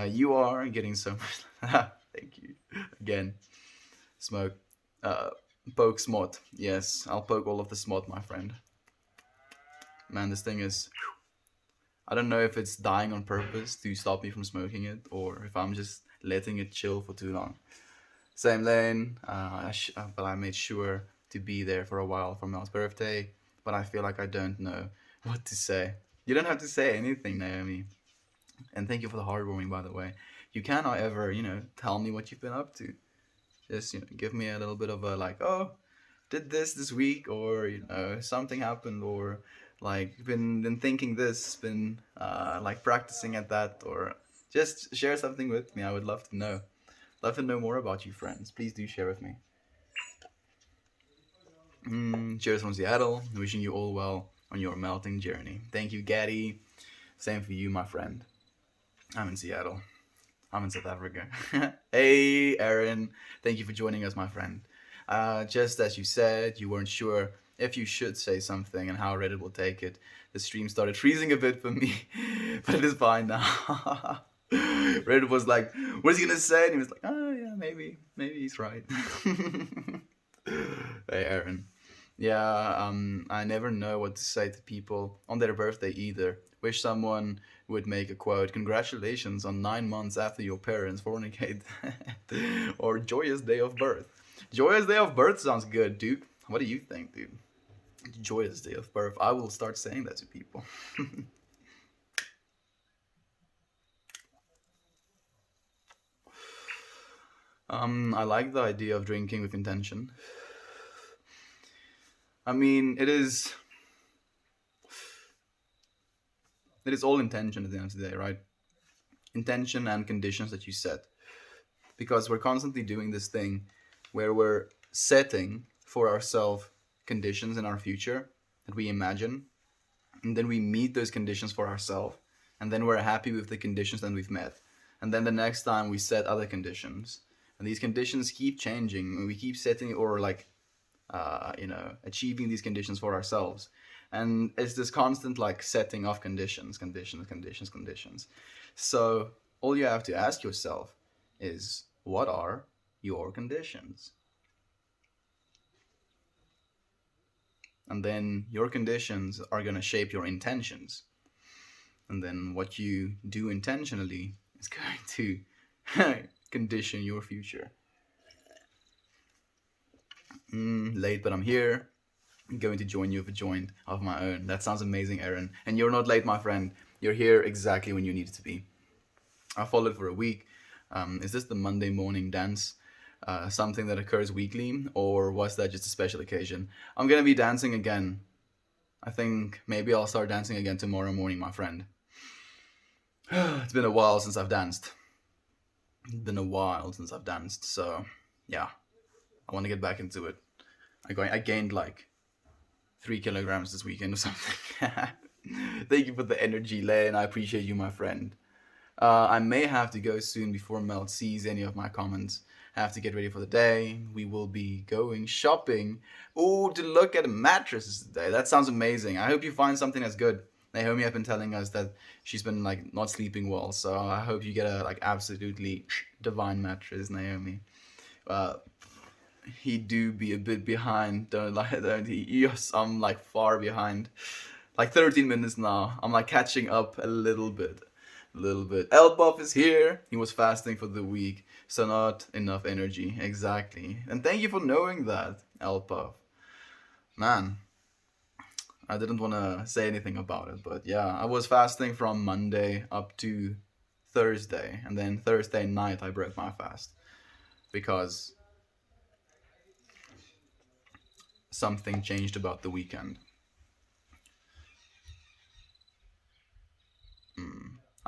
You are getting so much. Thank you. Again. Smoke. Poke smot. Yes, I'll poke all of the smot, my friend. Man, this thing is... I don't know if it's dying on purpose to stop me from smoking it, or if I'm just letting it chill for too long. Same lane, but I made sure to be there for a while for Mel's birthday, but I feel like I don't know what to say. You don't have to say anything, Naomi. And thank you for the heartwarming, by the way. You can, however, tell me what you've been up to. Just, give me a little bit of a, like, oh, did this week, or, something happened, or, like, been thinking this, been, like, practicing at that, or just share something with me. I would love to know. Love to know more about you, friends. Please do share with me. Cheers from Seattle. Wishing you all well on your melting journey. Thank you, Gaddy. Same for you, my friend. I'm in Seattle. I'm in South Africa. Hey, Aaron. Thank you for joining us, my friend. Just as you said, you weren't sure if you should say something and how Reddit will take it. The stream started freezing a bit for me, but it is fine now. Reddit was like, "What is he gonna say?" And he was like, "Oh yeah, maybe he's right." Hey, Aaron. Yeah, I never know what to say to people on their birthday either. Wish someone would make a quote, "Congratulations on 9 months after your parents fornicate," or "Joyous day of birth." Joyous day of birth sounds good, Duke. What do you think, dude? Joyous day of birth. I will start saying that to people. I like the idea of drinking with intention. I mean, it is all intention at the end of the day, right? Intention and conditions that you set. Because we're constantly doing this thing where we're setting for ourselves conditions in our future that we imagine, and then we meet those conditions for ourselves, and then we're happy with the conditions that we've met. And then the next time we set other conditions, and these conditions keep changing, and we keep setting or like achieving these conditions for ourselves. And it's this constant like setting of conditions, conditions, conditions, conditions. So all you have to ask yourself is, what are your conditions? And then your conditions are going to shape your intentions. And then what you do intentionally is going to condition your future. Late, but I'm here. I'm going to join you with a joint of my own. That sounds amazing, Aaron. And you're not late, my friend. You're here exactly when you need to be. I followed for a week. Is this the Monday morning dance? Something that occurs weekly, or was that just a special occasion? I'm gonna be dancing again. I think maybe I'll start dancing again tomorrow morning, my friend. It's been a while since I've danced. It's been a while since I've danced, so yeah, I want to get back into it. I gained like 3 kilograms this weekend or something. Thank you for the energy, Lay, and I appreciate you, my friend. I may have to go soon before Mel sees any of my comments. I have to get ready for the day. We will be going shopping. Oh, to look at mattresses today. That sounds amazing. I hope you find something that's good. Naomi has been telling us that she's been like not sleeping well, so I hope you get a like absolutely divine mattress, Naomi. Uh, he do be a bit behind, don't like, don't he? Yes, I'm like far behind, like 13 minutes now. I'm like catching up a little bit. A little bit. Elbuff is here. He was fasting for the week, so not enough energy. Exactly. And thank you for knowing that, Elbuff. Man, I didn't want to say anything about it, but yeah, I was fasting from Monday up to Thursday, and then Thursday night I broke my fast because something changed about the weekend.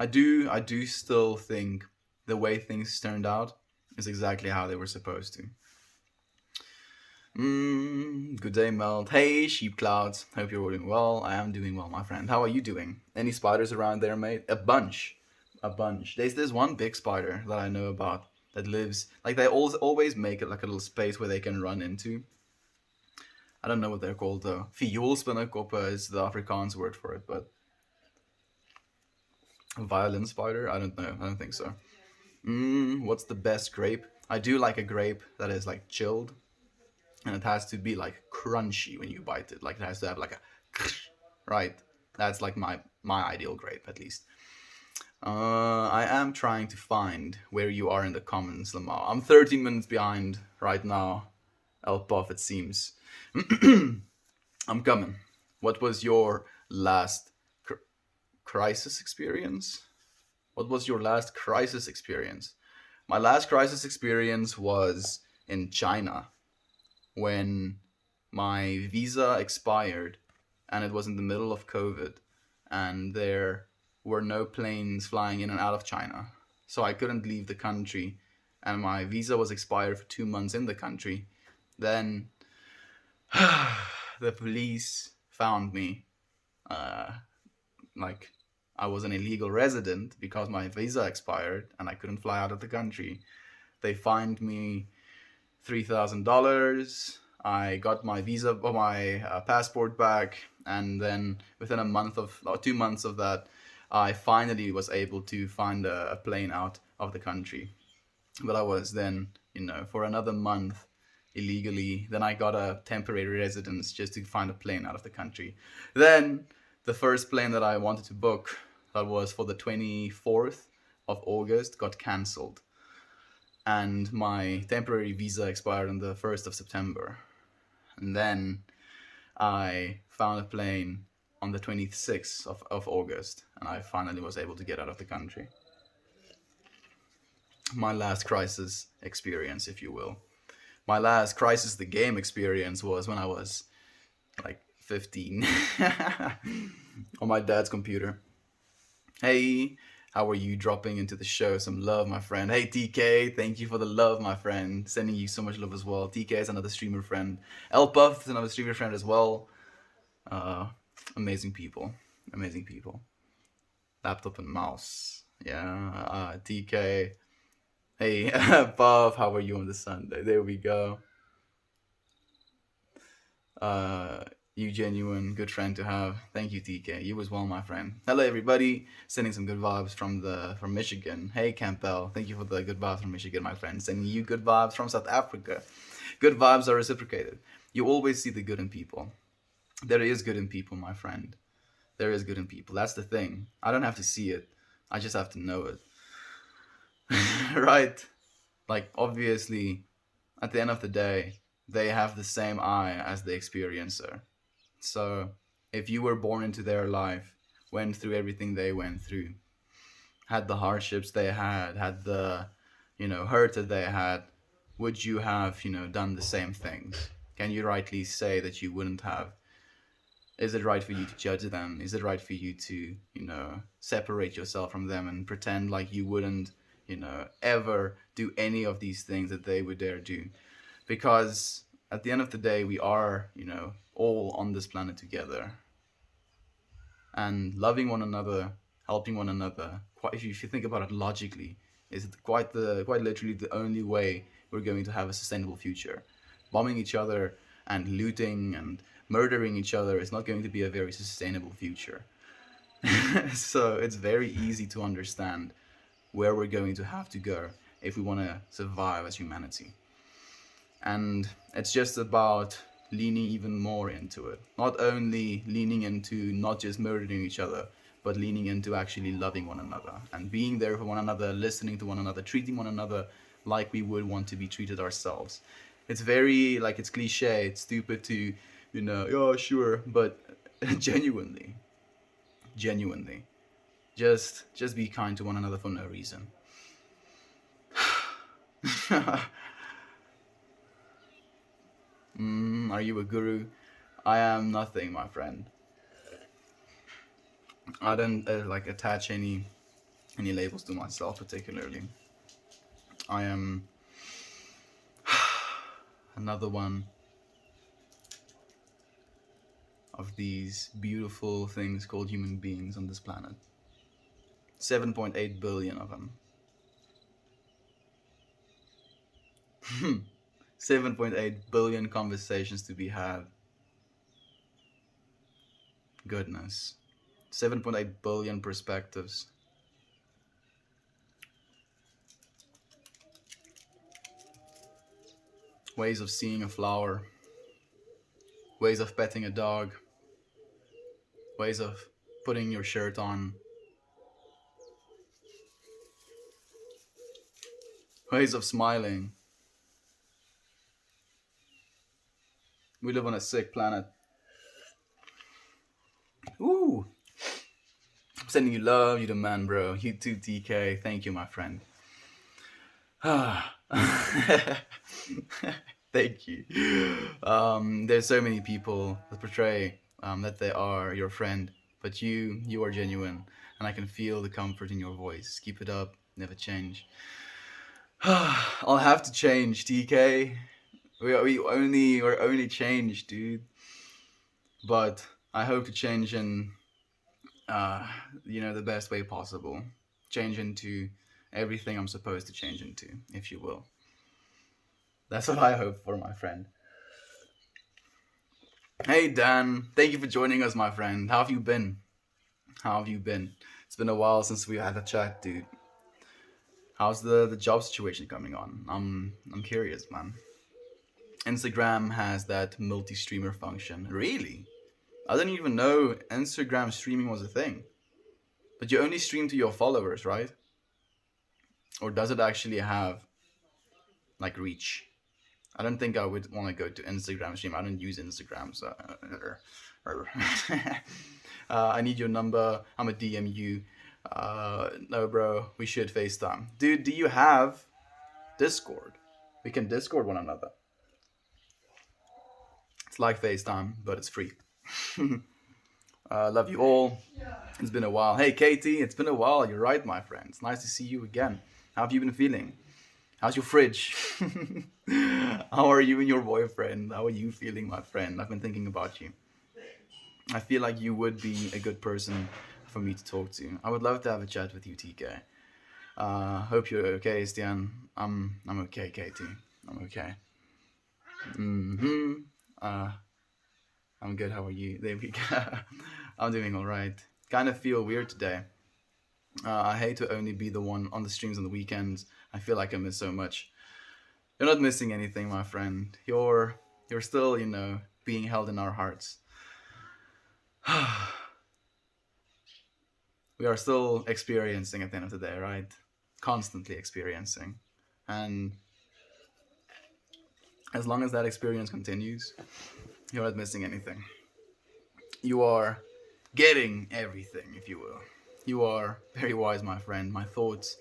I do still think the way things turned out is exactly how they were supposed to. Good day, Meld. Hey, Sheep Clouds. Hope you're doing well. I am doing well, my friend. How are you doing? Any spiders around there, mate? A bunch. A bunch. There's one big spider that I know about that lives, like, they always make it like a little space where they can run into. I don't know what they're called though. Vioolspinnekoppen is the Afrikaans word for it, but a violin spider? I don't know. I don't think so. What's the best grape? I do like a grape that is like chilled, and it has to be like crunchy when you bite it. Like it has to have like a right. That's like my ideal grape at least. I am trying to find where you are in the comments, Lamar. I'm 13 minutes behind right now. Elpuff, it seems. I'm coming. What was your last crisis experience? What was your last crisis experience? My last crisis experience was in China when my visa expired and it was in the middle of COVID and there were no planes flying in and out of China. So I couldn't leave the country and my visa was expired for 2 months in the country. Then the police found me, uh, like I was an illegal resident because my visa expired and I couldn't fly out of the country. They fined me $3,000. I got my visa or my passport back, and then within a month of or 2 months of that, I finally was able to find a plane out of the country. But I was then, for another month illegally. Then I got a temporary residence just to find a plane out of the country. Then the first plane that I wanted to book, that was for the 24th of August, got cancelled. And my temporary visa expired on the 1st of September. And then I found a plane on the 26th of August, and I finally was able to get out of the country. My last crisis experience, if you will. My last crisis the game experience was when I was like 15 on my dad's computer. Hey, how are you dropping into the show? Some love, my friend. Hey, TK, thank you for the love, my friend. Sending you so much love as well. TK is another streamer friend. Elpuff is another streamer friend as well. Amazing people. Amazing people. Laptop and mouse. Yeah, TK. Hey, Puff, how are you on the Sunday? There we go. You genuine, good friend to have. Thank you, TK. You as well, my friend. Hello, everybody. Sending some good vibes from Michigan. Hey, Campbell. Thank you for the good vibes from Michigan, my friend. Sending you good vibes from South Africa. Good vibes are reciprocated. You always see the good in people. There is good in people, my friend. There is good in people. That's the thing. I don't have to see it. I just have to know it. Right? Like, obviously, at the end of the day, they have the same eye as the experiencer. So, if you were born into their life, went through everything they went through, had the hardships they had the, hurt that they had, would you have, done the same things? Can you rightly say that you wouldn't have? Is it right for you to judge them? Is it right for you to, separate yourself from them and pretend like you wouldn't, ever do any of these things that they would dare do? Because at the end of the day, we are, all on this planet together. And loving one another, helping one another, if you think about it logically, is quite literally the only way we're going to have a sustainable future. Bombing each other and looting and murdering each other is not going to be a very sustainable future. So it's very easy to understand where we're going to have to go if we want to survive as humanity. And it's just about leaning even more into it. Not only leaning into not just murdering each other, but leaning into actually loving one another and being there for one another, listening to one another, treating one another like we would want to be treated ourselves. It's very, like, it's cliche, it's stupid to, yeah, sure, but genuinely, just be kind to one another for no reason. Are you a guru? I am nothing, my friend. I don't attach any labels to myself particularly. I am another one of these beautiful things called human beings on this planet. 7.8 billion of them. 7.8 billion conversations to be had. Goodness. 7.8 billion perspectives. Ways of seeing a flower. Ways of petting a dog. Ways of putting your shirt on. Ways of smiling. We live on a sick planet. Ooh. I'm sending you love, you the man, bro. You too, TK. Thank you, my friend. Thank you. There's so many people that portray that they are your friend, but you are genuine, and I can feel the comfort in your voice. Keep it up, never change. I'll have to change, TK. We're only change, dude. But I hope to change in uh, the best way possible. Change into everything I'm supposed to change into, if you will. That's what I hope for, my friend. Hey Dan, thank you for joining us, my friend. How have you been? How have you been? It's been a while since we had a chat, dude. How's the job situation coming on? I'm curious, man. Instagram has that multi-streamer function. Really? I didn't even know Instagram streaming was a thing. But you only stream to your followers, right? Or does it actually have like reach? I don't think I would want to go to Instagram stream. I don't use Instagram, so I need your number. I'm a DM you. No, bro, we should FaceTime. Dude, do you have Discord? We can Discord one another. It's like FaceTime, but it's free. Love you all. It's been a while. Hey, Katie, it's been a while. You're right, my friend. It's nice to see you again. How have you been feeling? How's your fridge? How are you and your boyfriend? How are you feeling, my friend? I've been thinking about you. I feel like you would be a good person for me to talk to. I would love to have a chat with you, TK. Hope you're okay, Stian. I'm okay, Katie. I'm okay. I'm good. How are you? There we go. I'm doing all right. Kind of feel weird today. I hate to only be the one on the streams on the weekends. I feel like I miss so much. You're not missing anything, my friend. You're still, being held in our hearts. We are still experiencing at the end of the day, right? Constantly experiencing. And as long as that experience continues, you're not missing anything. You are getting everything, if you will. You are very wise, my friend. My thoughts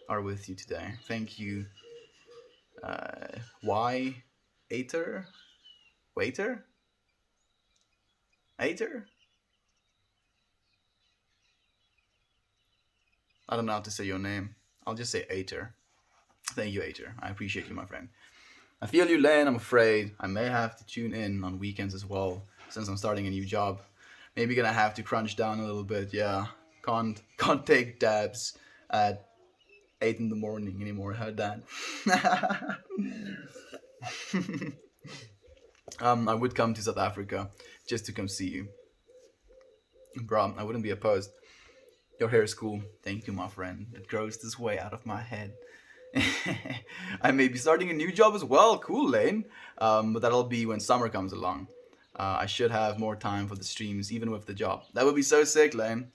are with you today. Thank you. Why? Ater? Waiter? Ater? I don't know how to say your name. I'll just say Ater. Thank you, Ater. I appreciate you, my friend. I feel you, Len. I'm afraid I may have to tune in on weekends as well, since I'm starting a new job. Maybe gonna have to crunch down a little bit. Yeah, can't take dabs at 8 in the morning anymore. Heard that? I would come to South Africa just to come see you, bro. I wouldn't be opposed. Your hair is cool. Thank you, my friend. It grows this way out of my head. I may be starting a new job as well. Cool, Lane. But that'll be when summer comes along. I should have more time for the streams, even with the job. That would be so sick, Lane.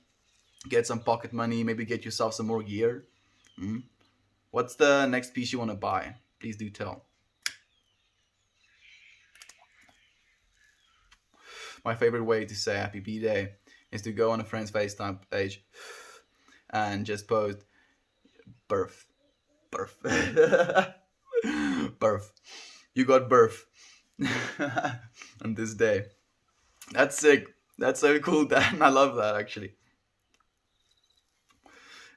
Get some pocket money, maybe get yourself some more gear. What's the next piece you want to buy? Please do tell. My favorite way to say happy B-Day is to go on a friend's FaceTime page and just post birth. Birth. You got birth on this day. That's sick. That's so cool, Dan. I love that, actually.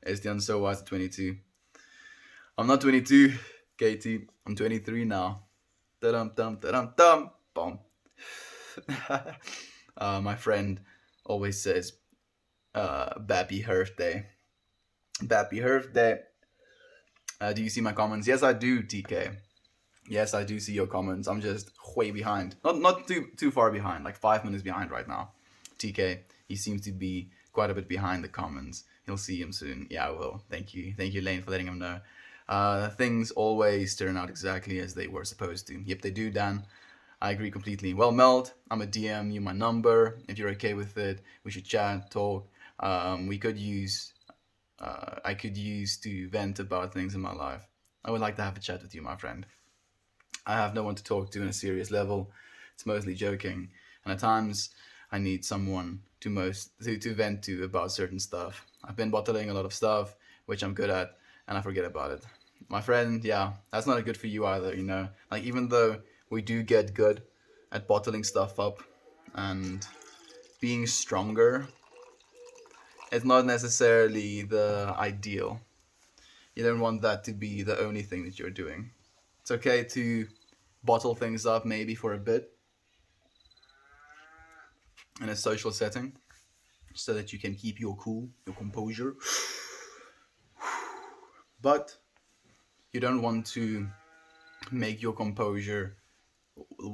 Estian so wise at 22. I'm not 22, Katie. I'm 23 now. Da-dum-dum. Boom. My friend always says, Bappy birthday. Bappy birthday. Do you see my comments? Yes, I do, TK. Yes, I do see your comments. I'm just way behind. Not too far behind, like 5 minutes behind right now. TK, he seems to be quite a bit behind the comments. He'll see him soon. Yeah, I will. Thank you, Lane, for letting him know. Things always turn out exactly as they were supposed to. Yep, they do, Dan. I agree completely. Well, Meld, I'm a DM you my number. If you're okay with it, we should chat, talk. I could use to vent about things in my life. I would like to have a chat with you, my friend. I have no one to talk to on a serious level. It's mostly joking, and at times I need someone to vent to about certain stuff. I've been bottling a lot of stuff, which I'm good at, and I forget about it. My friend, yeah, that's not good for you either, Like, even though we do get good at bottling stuff up and being stronger, it's not necessarily the ideal. You don't want that to be the only thing that you're doing. It's okay to bottle things up maybe for a bit in a social setting, so that you can keep your cool, your composure. But you don't want to make your composure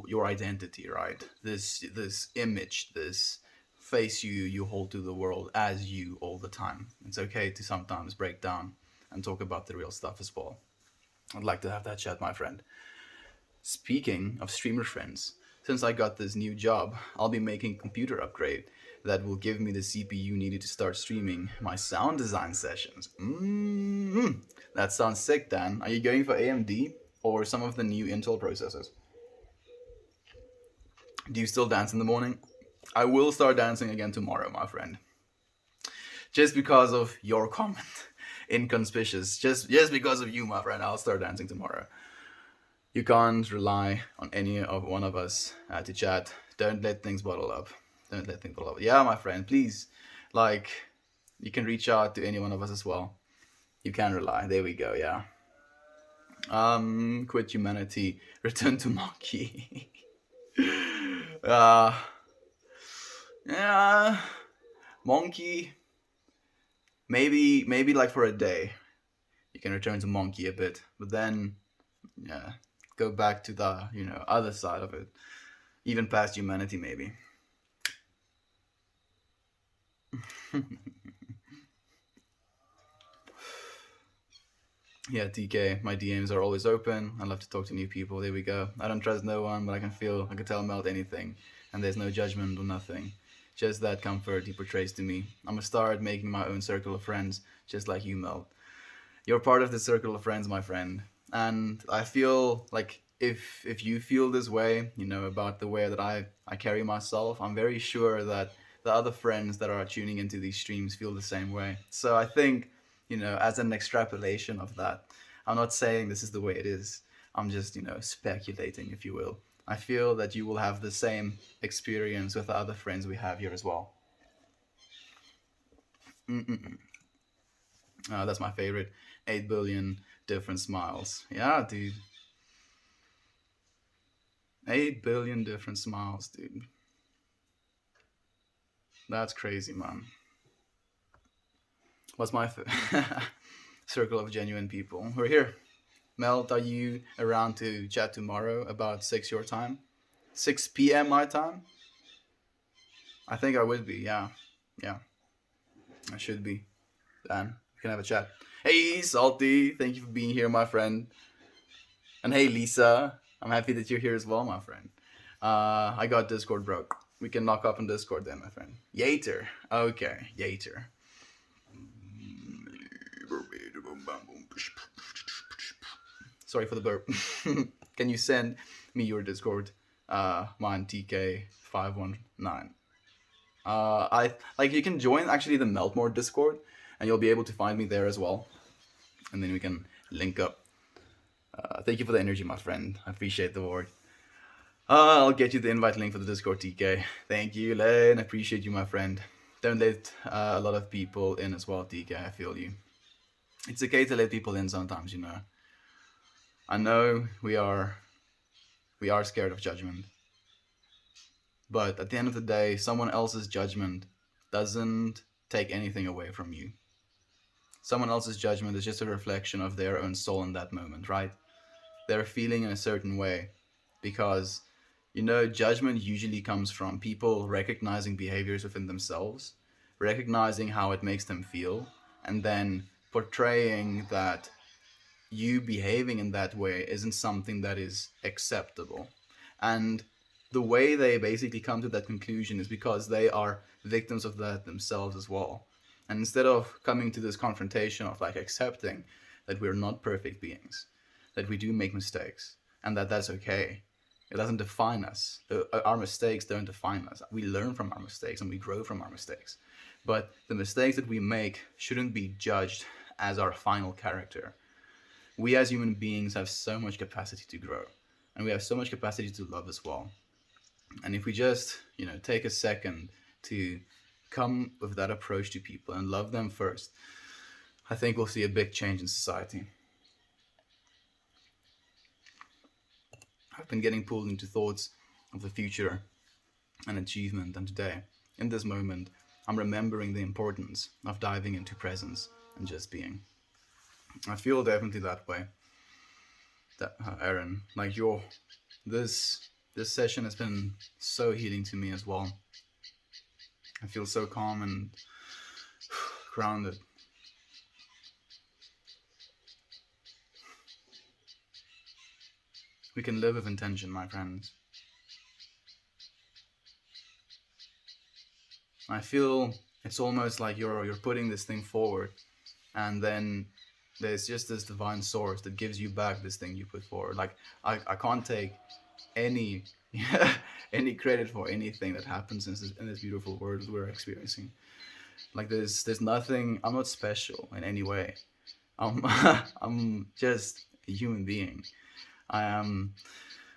your identity, right? This image, this face you hold to the world as you all the time. It's okay to sometimes break down and talk about the real stuff as well. I'd like to have that chat, my friend. Speaking of streamer friends, since I got this new job, I'll be making a computer upgrade that will give me the CPU needed to start streaming my sound design sessions. That sounds sick, Dan. Are you going for AMD or some of the new Intel processors? Do you still dance in the morning? I will start dancing again tomorrow, my friend. Just because of your comment. Inconspicuous. Just because of you, my friend, I'll start dancing tomorrow. You can't rely on any of one of us to chat. Don't let things bottle up. Don't let things bottle up. Yeah, my friend, please. Like, you can reach out to any one of us as well. You can rely. There we go, yeah. Quit humanity. Return to monkey. Yeah. Monkey. Maybe like for a day. You can return to monkey a bit. But then, yeah, go back to the, other side of it. Even past humanity, maybe. Yeah, TK, my DMs are always open. I love to talk to new people. There we go. I don't trust no one, but I can tell Melt anything. And there's no judgment or nothing. Just that comfort he portrays to me. I'm gonna start making my own circle of friends, just like you, Melt. You're part of the circle of friends, my friend. And I feel like if you feel this way, about the way that I carry myself, I'm very sure that the other friends that are tuning into these streams feel the same way. So I think, as an extrapolation of that, I'm not saying this is the way it is. I'm just, speculating, if you will. I feel that you will have the same experience with the other friends we have here as well. That's my favorite. 8 billion different smiles. Yeah, dude. 8 billion different smiles, dude. That's crazy, man. What's my circle of genuine people? We're here. Melt, are you around to chat tomorrow about 6 your time? 6 p.m. my time? I think I would be, yeah. Yeah. I should be. Dan, we can have a chat. Hey, Salty, thank you for being here, my friend. And hey, Lisa, I'm happy that you're here as well, my friend. I got Discord broke. We can knock up on Discord then, my friend. Yater. Okay, Yater. Sorry for the burp. Can you send me your Discord? Mine TK519. You can join actually the Meltmore Discord, and you'll be able to find me there as well, and then we can link up. Thank you for the energy, my friend. I appreciate the word. I'll get you the invite link for the Discord, TK. Thank you, Len. I appreciate you, my friend. Don't let a lot of people in as well, TK. I feel you. It's okay to let people in sometimes, I know we are scared of judgment. But at the end of the day, someone else's judgment doesn't take anything away from you. Someone else's judgment is just a reflection of their own soul in that moment, right? They're feeling in a certain way because, judgment usually comes from people recognizing behaviors within themselves, recognizing how it makes them feel, and then portraying that you behaving in that way isn't something that is acceptable. And the way they basically come to that conclusion is because they are victims of that themselves as well. And instead of coming to this confrontation of accepting that we're not perfect beings, that we do make mistakes, and that that's okay, it doesn't define us. Our mistakes don't define us. We learn from our mistakes and we grow from our mistakes. But the mistakes that we make shouldn't be judged as our final character. We as human beings have so much capacity to grow, and we have so much capacity to love as well. And if we just, take a second to come with that approach to people and love them first, I think we'll see a big change in society. I've been getting pulled into thoughts of the future and achievement, and today, in this moment, I'm remembering the importance of diving into presence and just being. I feel definitely that way. That Aaron, like this session has been so healing to me as well. I feel so calm and grounded. We can live with intention, my friends. I feel it's almost like you're putting this thing forward, and then there's just this divine source that gives you back this thing you put forward. Like I can't take any any credit for anything that happens in this beautiful world we're experiencing. Like there's nothing. I'm not special in any way. I'm I'm just a human being. I am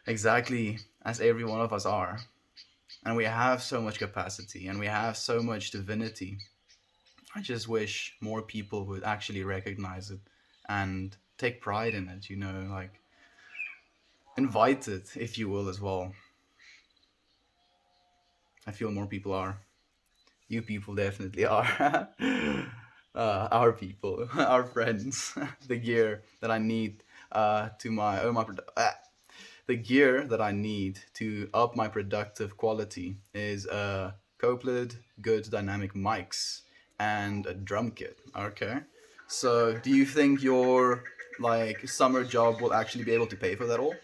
exactly as every one of us are, and we have so much capacity and we have so much divinity. I just wish more people would actually recognize it and take pride in it, like invite it, if you will, as well. I feel more people are. You people definitely are. Our people, our friends, the gear that I need to my oh my the gear that I need to up my productive quality is Copeland good dynamic mics and a drum kit. Okay. So, do you think your like summer job will actually be able to pay for that all?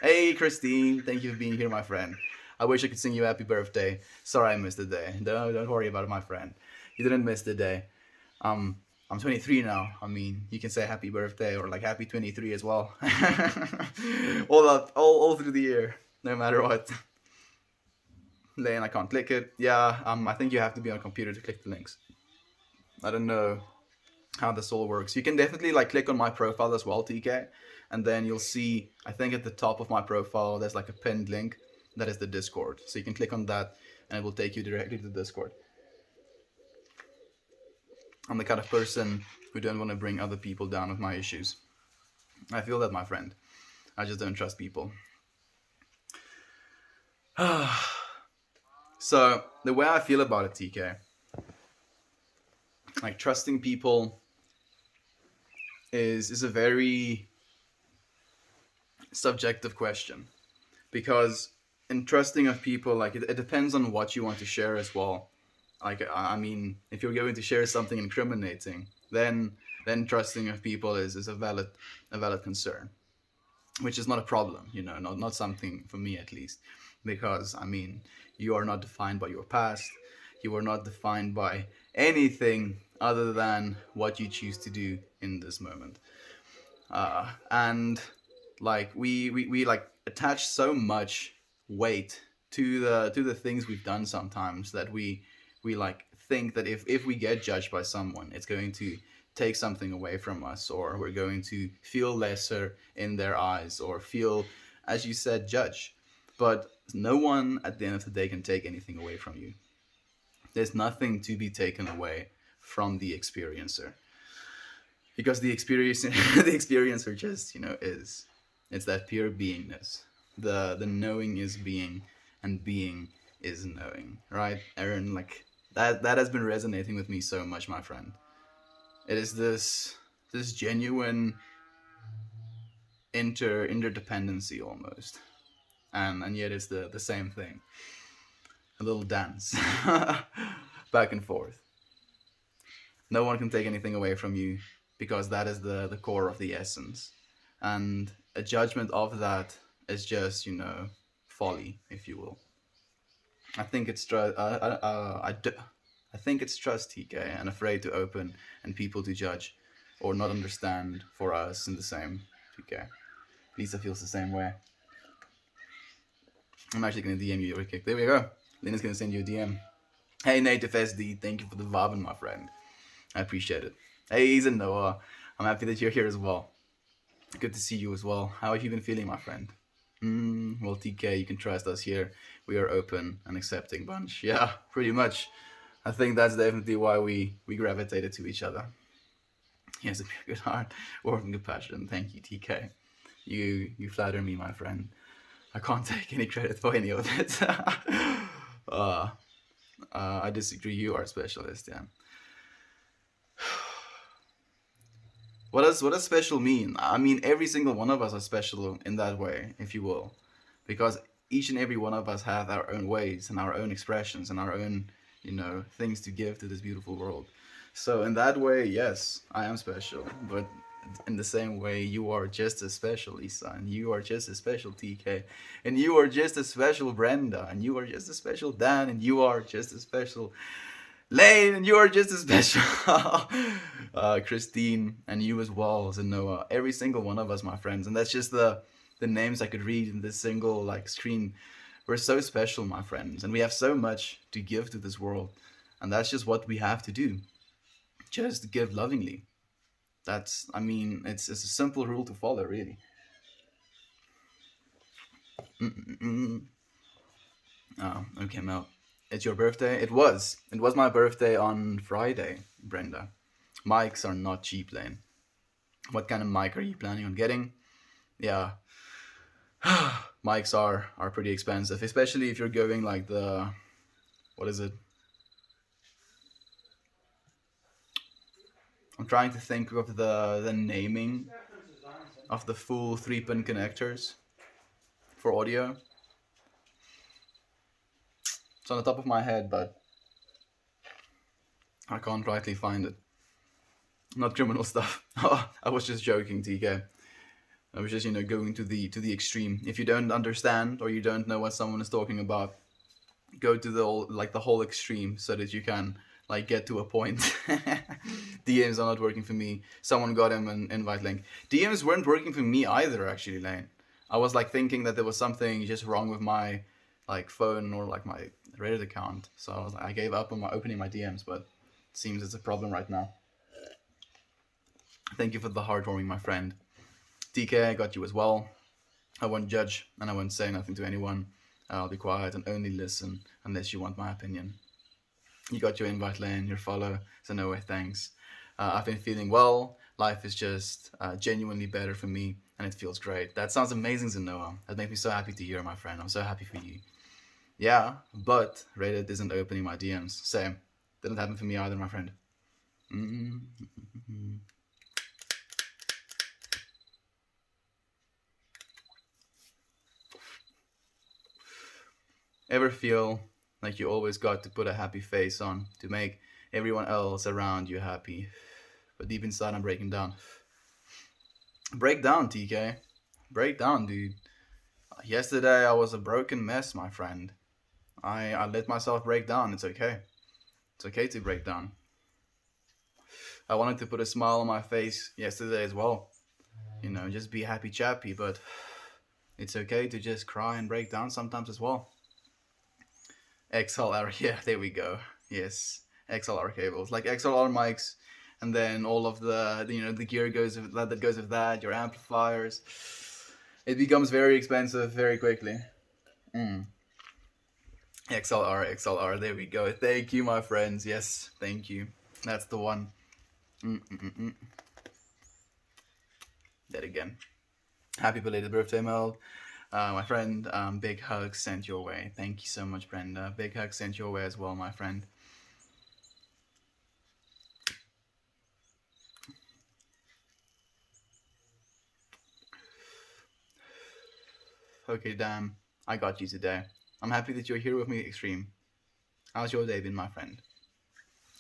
Hey, Christine, thank you for being here, my friend. I wish I could sing you happy birthday. Sorry I missed the day. Don't worry about it, my friend. You didn't miss the day. Um, I'm 23 now. I mean, you can say happy birthday or like happy 23 as well. All through the year, no matter what. Lane, I can't click it. Yeah, I think you have to be on a computer to click the links. I don't know how this all works. You can definitely like click on my profile as well, TK, and then you'll see, I think at the top of my profile there's like a pinned link that is the Discord. So you can click on that and it will take you directly to the Discord. I'm the kind of person who don't want to bring other people down with my issues. I feel that, my friend. I just don't trust people. So the way I feel about it, TK, like trusting people is a very subjective question, because in trusting of people, like it depends on what you want to share as well. Like I mean, if you're going to share something incriminating, then trusting of people is a valid concern, which is not a problem, not something for me at least, because I mean, you are not defined by your past, you are not defined by anything other than what you choose to do in this moment, and like we like attach so much weight to the things we've done sometimes, that we like think that if we get judged by someone, it's going to take something away from us, or we're going to feel lesser in their eyes, or feel, as you said, judge. But no one at the end of the day can take anything away from you. There's nothing to be taken away from the experiencer, because the experience the experiencer just is, it's that pure beingness. The knowing is being, and being is knowing, right, Aaron? Like that has been resonating with me so much, my friend. It is this genuine interdependency almost, and yet it's the same thing, a little dance back and forth. No one can take anything away from you, because that is the core of the essence, and a judgment of that is just folly, if you will. I think it's I think it's trust, TK, and afraid to open and people to judge or not understand for us in the same, TK. Lisa feels the same way. I'm actually gonna DM you your kick. There we go. Lena's gonna send you a DM. Hey, Native SD, thank you for the vibing, my friend. I appreciate it. Hey, Ethan Noah, I'm happy that you're here as well. Good to see you as well. How have you been feeling, my friend? Well, TK, you can trust us here. We are open and accepting bunch. Yeah, pretty much. I think that's definitely why we gravitated to each other. He has a pure good heart, warm compassion. Thank you, TK. You flatter me, my friend. I can't take any credit for any of it. I disagree. You are a specialist. Yeah. What does special mean? I mean, every single one of us are special in that way, if you will, because each and every one of us have our own ways and our own expressions and our own, things to give to this beautiful world. So in that way, yes, I am special. But in the same way, you are just as special, Lisa, and you are just as special, TK, and you are just as special, Brenda, and you are just as special, Dan, and you are just as special, Lane, and you are just as special. Christine, and you as well, and Noah. Every single one of us, my friends, and that's just the names I could read in this single like screen. We're so special, my friends, and we have so much to give to this world, and that's just what we have to do. Just give lovingly. I mean, it's a simple rule to follow, really. Mm-mm-mm. Oh, okay, Mel. It's your birthday? It was. It was my birthday on Friday, Brenda. Mics are not cheap, Lane. What kind of mic are you planning on getting? Yeah, mics are pretty expensive, especially if you're going like the what is it? I'm trying to think of the naming of the full 3-pin connectors for audio. It's on the top of my head, but I can't rightly find it. Not criminal stuff. I was just joking, TK. I was just going to the extreme. If you don't understand or you don't know what someone is talking about, go to the whole extreme so that you can like get to a point. DMs are not working for me. Someone got him an invite link. DMs weren't working for me either, actually, Lane. I was like thinking that there was something just wrong with my like phone or like my Reddit account. So I gave up on my opening my DMs, but it seems it's a problem right now. Thank you for the heartwarming, my friend. DK, I got you as well. I won't judge and I won't say nothing to anyone. I'll be quiet and only listen unless you want my opinion. You got your invite, Lane, your follow, so no way, thanks. I've been feeling well. Life is just genuinely better for me, and it feels great. That sounds amazing, Zenoa. That makes me so happy to hear, my friend. I'm so happy for you. Yeah, but Reddit isn't opening my DMs. Same. Didn't happen for me either, my friend. Mm-hmm. Ever feel like you always got to put a happy face on to make everyone else around you happy? But deep inside, I'm breaking down. Break down, TK. Break down, dude. Yesterday, I was a broken mess, my friend. I let myself break down. It's okay. It's okay to break down. I wanted to put a smile on my face yesterday as well. Just be happy chappy, but it's okay to just cry and break down sometimes as well. XLR, yeah, there we go. Yes, XLR cables, like XLR mics, and then all of the gear goes with that goes with that. Your amplifiers, it becomes very expensive very quickly. Mm. XLR, there we go. Thank you, my friends. Yes, thank you. That's the one. Mm-mm-mm. That again. Happy belated birthday, Mel. My friend, big hugs sent your way. Thank you so much, Brenda. Big hugs sent your way as well, my friend. Okay, damn. I got you today. I'm happy that you're here with me, Extreme. How's your day been, my friend?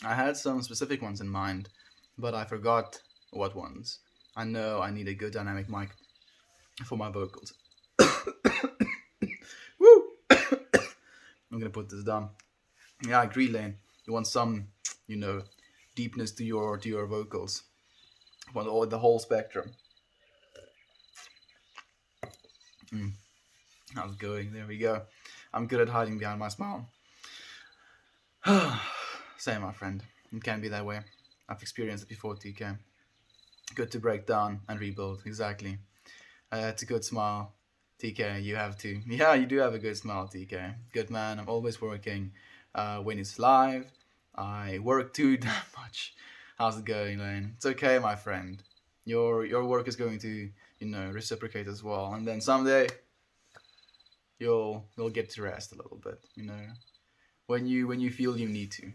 I had some specific ones in mind, but I forgot what ones. I know I need a good dynamic mic for my vocals. Woo! I'm gonna put this down. Yeah, I agree, Lane. You want some, you know, deepness to your vocals. You want all the whole spectrum. How's it going? There we go. I'm good at hiding behind my smile. Same, my friend. It can be that way. I've experienced it before, TK. Good to break down and rebuild. Exactly. It's a good smile. TK, you have to. Yeah, you do have a good smile, TK. Good man. I'm always working. When it's live, I work too damn much. How's it going, Lane? It's okay, my friend. Your work is going to, reciprocate as well. And then someday you'll get to rest a little bit. when you feel you need to.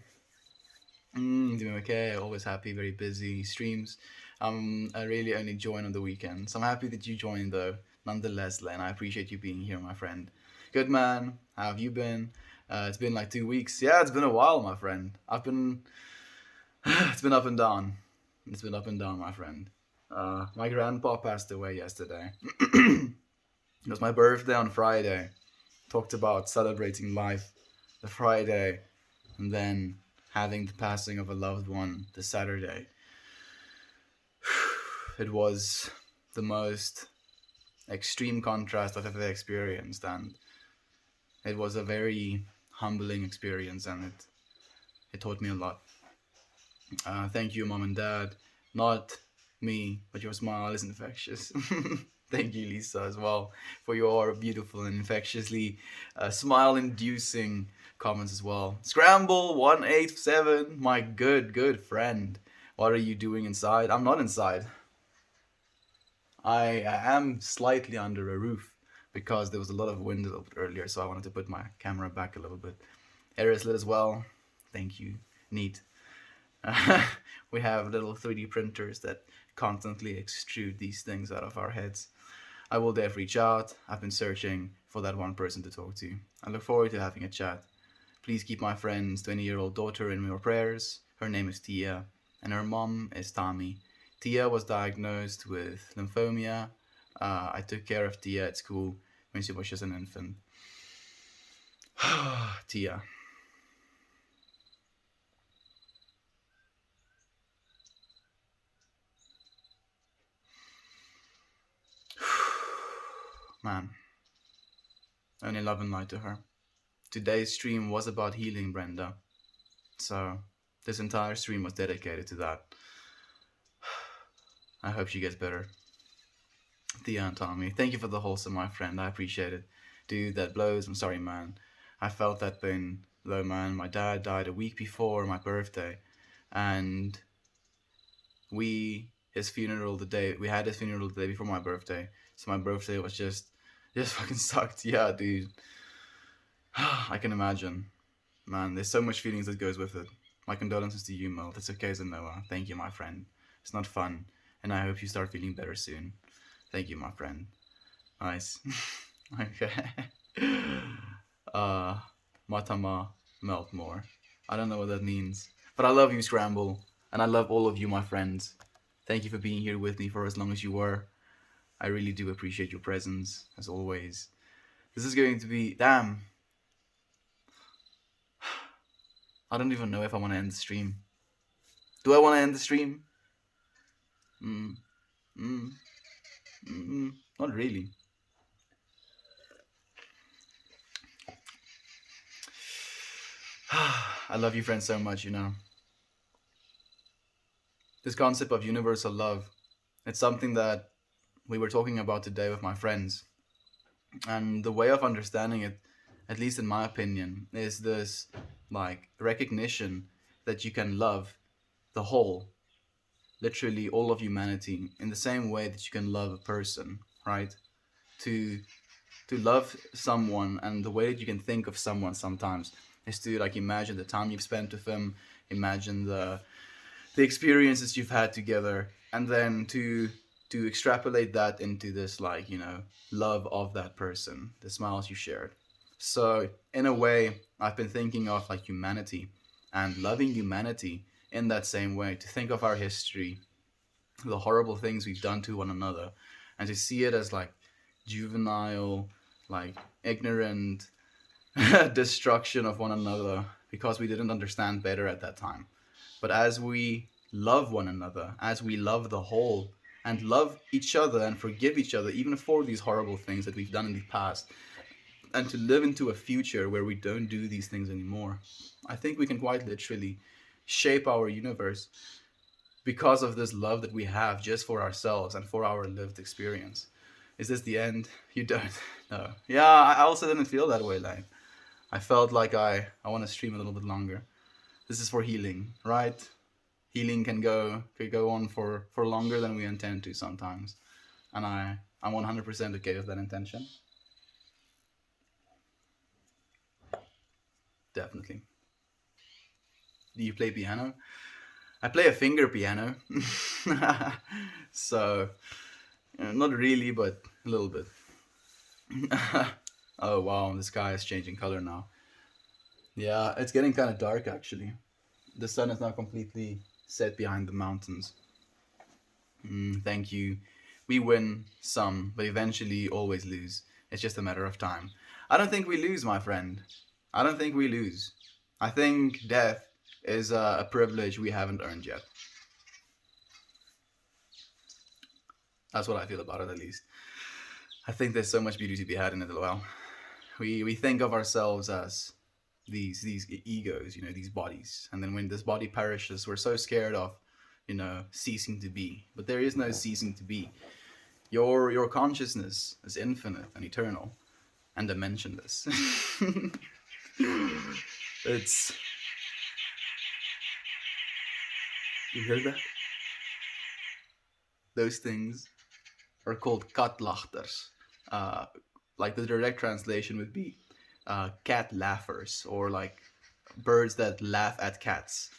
Doing okay. Always happy. Very busy. Streams. I really only join on the weekends. I'm happy that you joined though. Nonetheless, Len, I appreciate you being here, my friend. Good man. How have you been? It's been like 2 weeks. Yeah, it's been a while, my friend. I've been. It's been up and down. It's been up and down, my friend. My grandpa passed away yesterday. It was my birthday on Friday. Talked about celebrating life the Friday, and then having the passing of a loved one the Saturday. It was the most extreme contrast I've ever experienced, and it was a very humbling experience, and it taught me a lot. Thank you, mom and dad. Not me, but your smile is infectious. Thank you, Lisa, as well, for your beautiful and infectiously smile-inducing comments as well. Scramble187, my good friend. What are you doing inside? I'm not inside. I am slightly under a roof because there was a lot of wind a little bit earlier, so I wanted to put my camera back a little bit. Air is lit as well. Thank you. Neat. We have little 3D printers that constantly extrude these things out of our heads. I will dare reach out. I've been searching for that one person to talk to. I look forward to having a chat. Please keep my friend's 20-year-old daughter in your prayers. Her name is Tia, and her mom is Tami. Tia was diagnosed with lymphoma. I took care of Tia at school when she was just an infant. Tia. Man, only love and light to her. Today's stream was about healing, Brenda. So, this entire stream was dedicated to that. I hope she gets better. Thea and Tommy, thank you for the wholesome, my friend. I appreciate it. Dude, that blows. I'm sorry, man. I felt that pain. Though, man, my dad died a week before my birthday. And we had his funeral the day before my birthday. So my birthday was just fucking sucked. Yeah, dude. I can imagine. Man, there's so much feelings that goes with it. My condolences to you, Mel. That's okay, Zanoa. Thank you, my friend. It's not fun, and I hope you start feeling better soon. Thank you, my friend. Nice. Okay. uh, Matama melt more. I don't know what that means, but I love you, Scramble, and I love all of you, my friends. Thank you for being here with me for as long as you were. I really do appreciate your presence, as always. This is going to be... Damn. I don't even know if I want to end the stream. Do I want to end the stream? Not really. I love you, friends, so much, you know. This concept of universal love, it's something that we were talking about today with my friends. And the way of understanding it, at least in my opinion, is this like recognition that you can love the whole, literally all of humanity, in the same way that you can love a person, right? To love someone, and the way that you can think of someone sometimes is to like imagine the time you've spent with them, imagine the experiences you've had together, and then to extrapolate that into this, like, you know, love of that person, the smiles you shared. So in a way, I've been thinking of like humanity and loving humanity in that same way, to think of our history, the horrible things we've done to one another, and to see it as like juvenile, like ignorant destruction of one another because we didn't understand better at that time. But as we love one another, as we love the whole, and love each other and forgive each other, even for these horrible things that we've done in the past, and to live into a future where we don't do these things anymore, I think we can quite literally shape our universe because of this love that we have just for ourselves and for our lived experience. Is this the end? You don't. No. Yeah, I also didn't feel that way. Like, I felt like I want to stream a little bit longer. This is for healing, right? Healing can go on for longer than we intend to sometimes, and I'm 100% okay with that intention. definitely. Do you play piano? I play a finger piano. So, not really, but a little bit. Oh wow, the sky is changing color now. Yeah, it's getting kind of dark actually. The sun is now completely set behind the mountains. Thank you. We win some, but eventually always lose. It's just a matter of time. I don't think we lose, my friend. I don't think we lose. I think death is a privilege we haven't earned yet. That's what I feel about it, at least. I think there's so much beauty to be had in it as well. We think of ourselves as these egos, these bodies, and then when this body perishes, we're so scared of, ceasing to be. But there is no ceasing to be. Your consciousness is infinite and eternal and dimensionless. It's you hear that? Those things are called katlachters. Uh, like the direct translation would be cat laughers, or like birds that laugh at cats.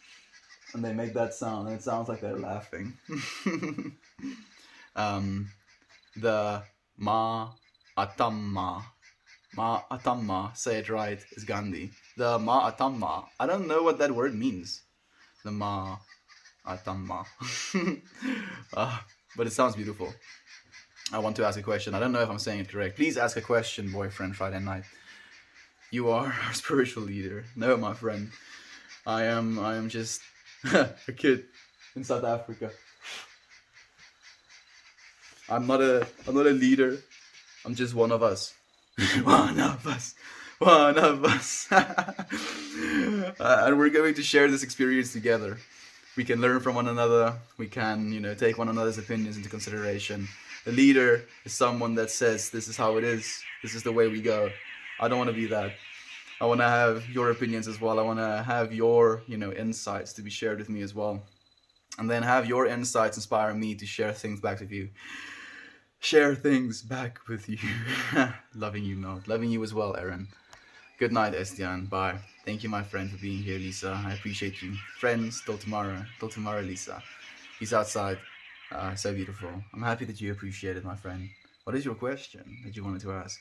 And they make that sound, and it sounds like they're laughing. um, the ma atamma, say it right, is Gandhi. The ma atamma, I don't know what that word means. The ma atamma. uh, but it sounds beautiful. I want to ask a question. I don't know if I'm saying it correct. Please ask a question, boyfriend Friday night. You are our spiritual leader. No, my friend. I am just a kid in South Africa. I'm not a leader. I'm just one of us. One of us. One of us. And we're going to share this experience together. We can learn from one another. We can, take one another's opinions into consideration. A leader is someone that says, this is how it is. This is the way we go. I don't want to be that. I want to have your opinions as well. I want to have your, insights to be shared with me as well. And then have your insights inspire me to share things back with you. Share things back with you. Loving you, Mel. Loving you as well, Aaron. Good night, Estian. Bye. Thank you, my friend, for being here, Lisa. I appreciate you. Friends, till tomorrow. Till tomorrow, Lisa. He's outside. So beautiful. I'm happy that you appreciate it, my friend. What is your question that you wanted to ask?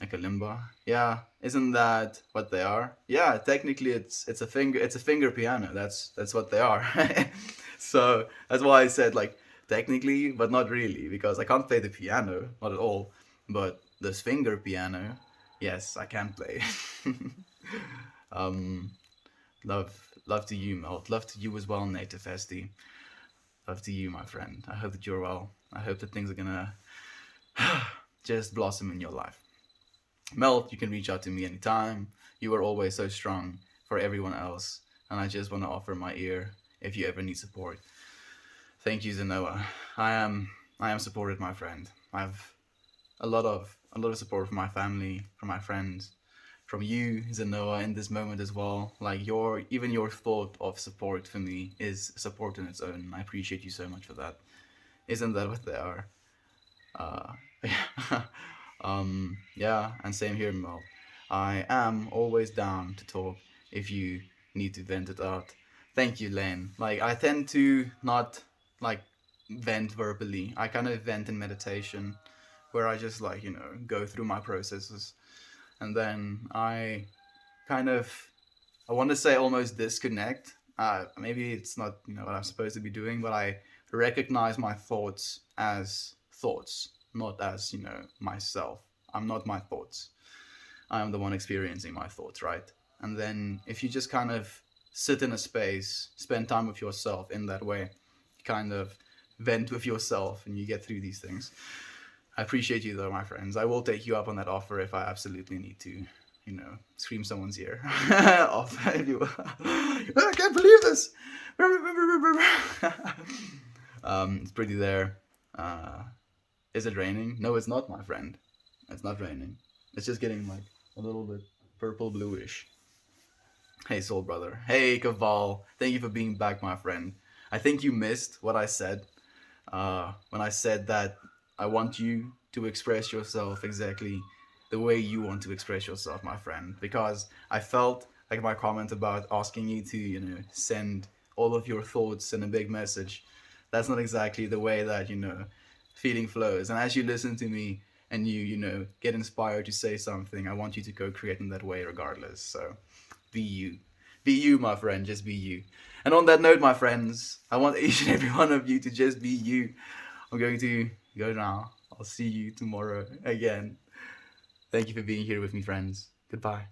A kalimba. Yeah, isn't that what they are? Yeah, technically it's a finger piano. That's what they are. So that's why I said like technically, but not really, because I can't play the piano, not at all. But this finger piano, yes, I can play. um, love to you, Melt. Love to you as well, Native SD. Love to you, my friend. I hope that you're well. I hope that things are gonna just blossom in your life. Melt, you can reach out to me anytime. You are always so strong for everyone else, and I just want to offer my ear if you ever need support. Thank you, Zenoa. I am supported, my friend. I have a lot of support from my family, from my friends, from you, Zenoa, in this moment as well. Like even your thought of support for me is support in its own. I appreciate you so much for that. Isn't that what they are? Yeah. Yeah, and same here, Mel. I am always down to talk if you need to vent it out. Thank you, Len. Like, I tend to not, like, vent verbally. I kind of vent in meditation, where I just, like, go through my processes. And then I kind of, I want to say almost disconnect. Maybe it's not, what I'm supposed to be doing, but I recognize my thoughts as thoughts, not as, myself. I'm not my thoughts. I am the one experiencing my thoughts, right? And then if you just kind of sit in a space, spend time with yourself in that way, you kind of vent with yourself and you get through these things. I appreciate you though, my friends. I will take you up on that offer if I absolutely need to, scream someone's ear off. If you, I can't believe this. It's pretty there. Is it raining? No, it's not, my friend. It's not raining. It's just getting like a little bit purple bluish. Hey, soul brother. Hey, Kaval. Thank you for being back, my friend. I think you missed what I said when I said that I want you to express yourself exactly the way you want to express yourself, my friend. Because I felt like my comment about asking you to, send all of your thoughts in a big message. That's not exactly the way that, feeling flows. And as you listen to me and you get inspired to say something, I want you to go create in that way regardless. So be you. Be you, my friend. Just be you. And on that note, my friends, I want each and every one of you to just be you. I'm going to go now. I'll see you tomorrow again. Thank you for being here with me, friends. Goodbye.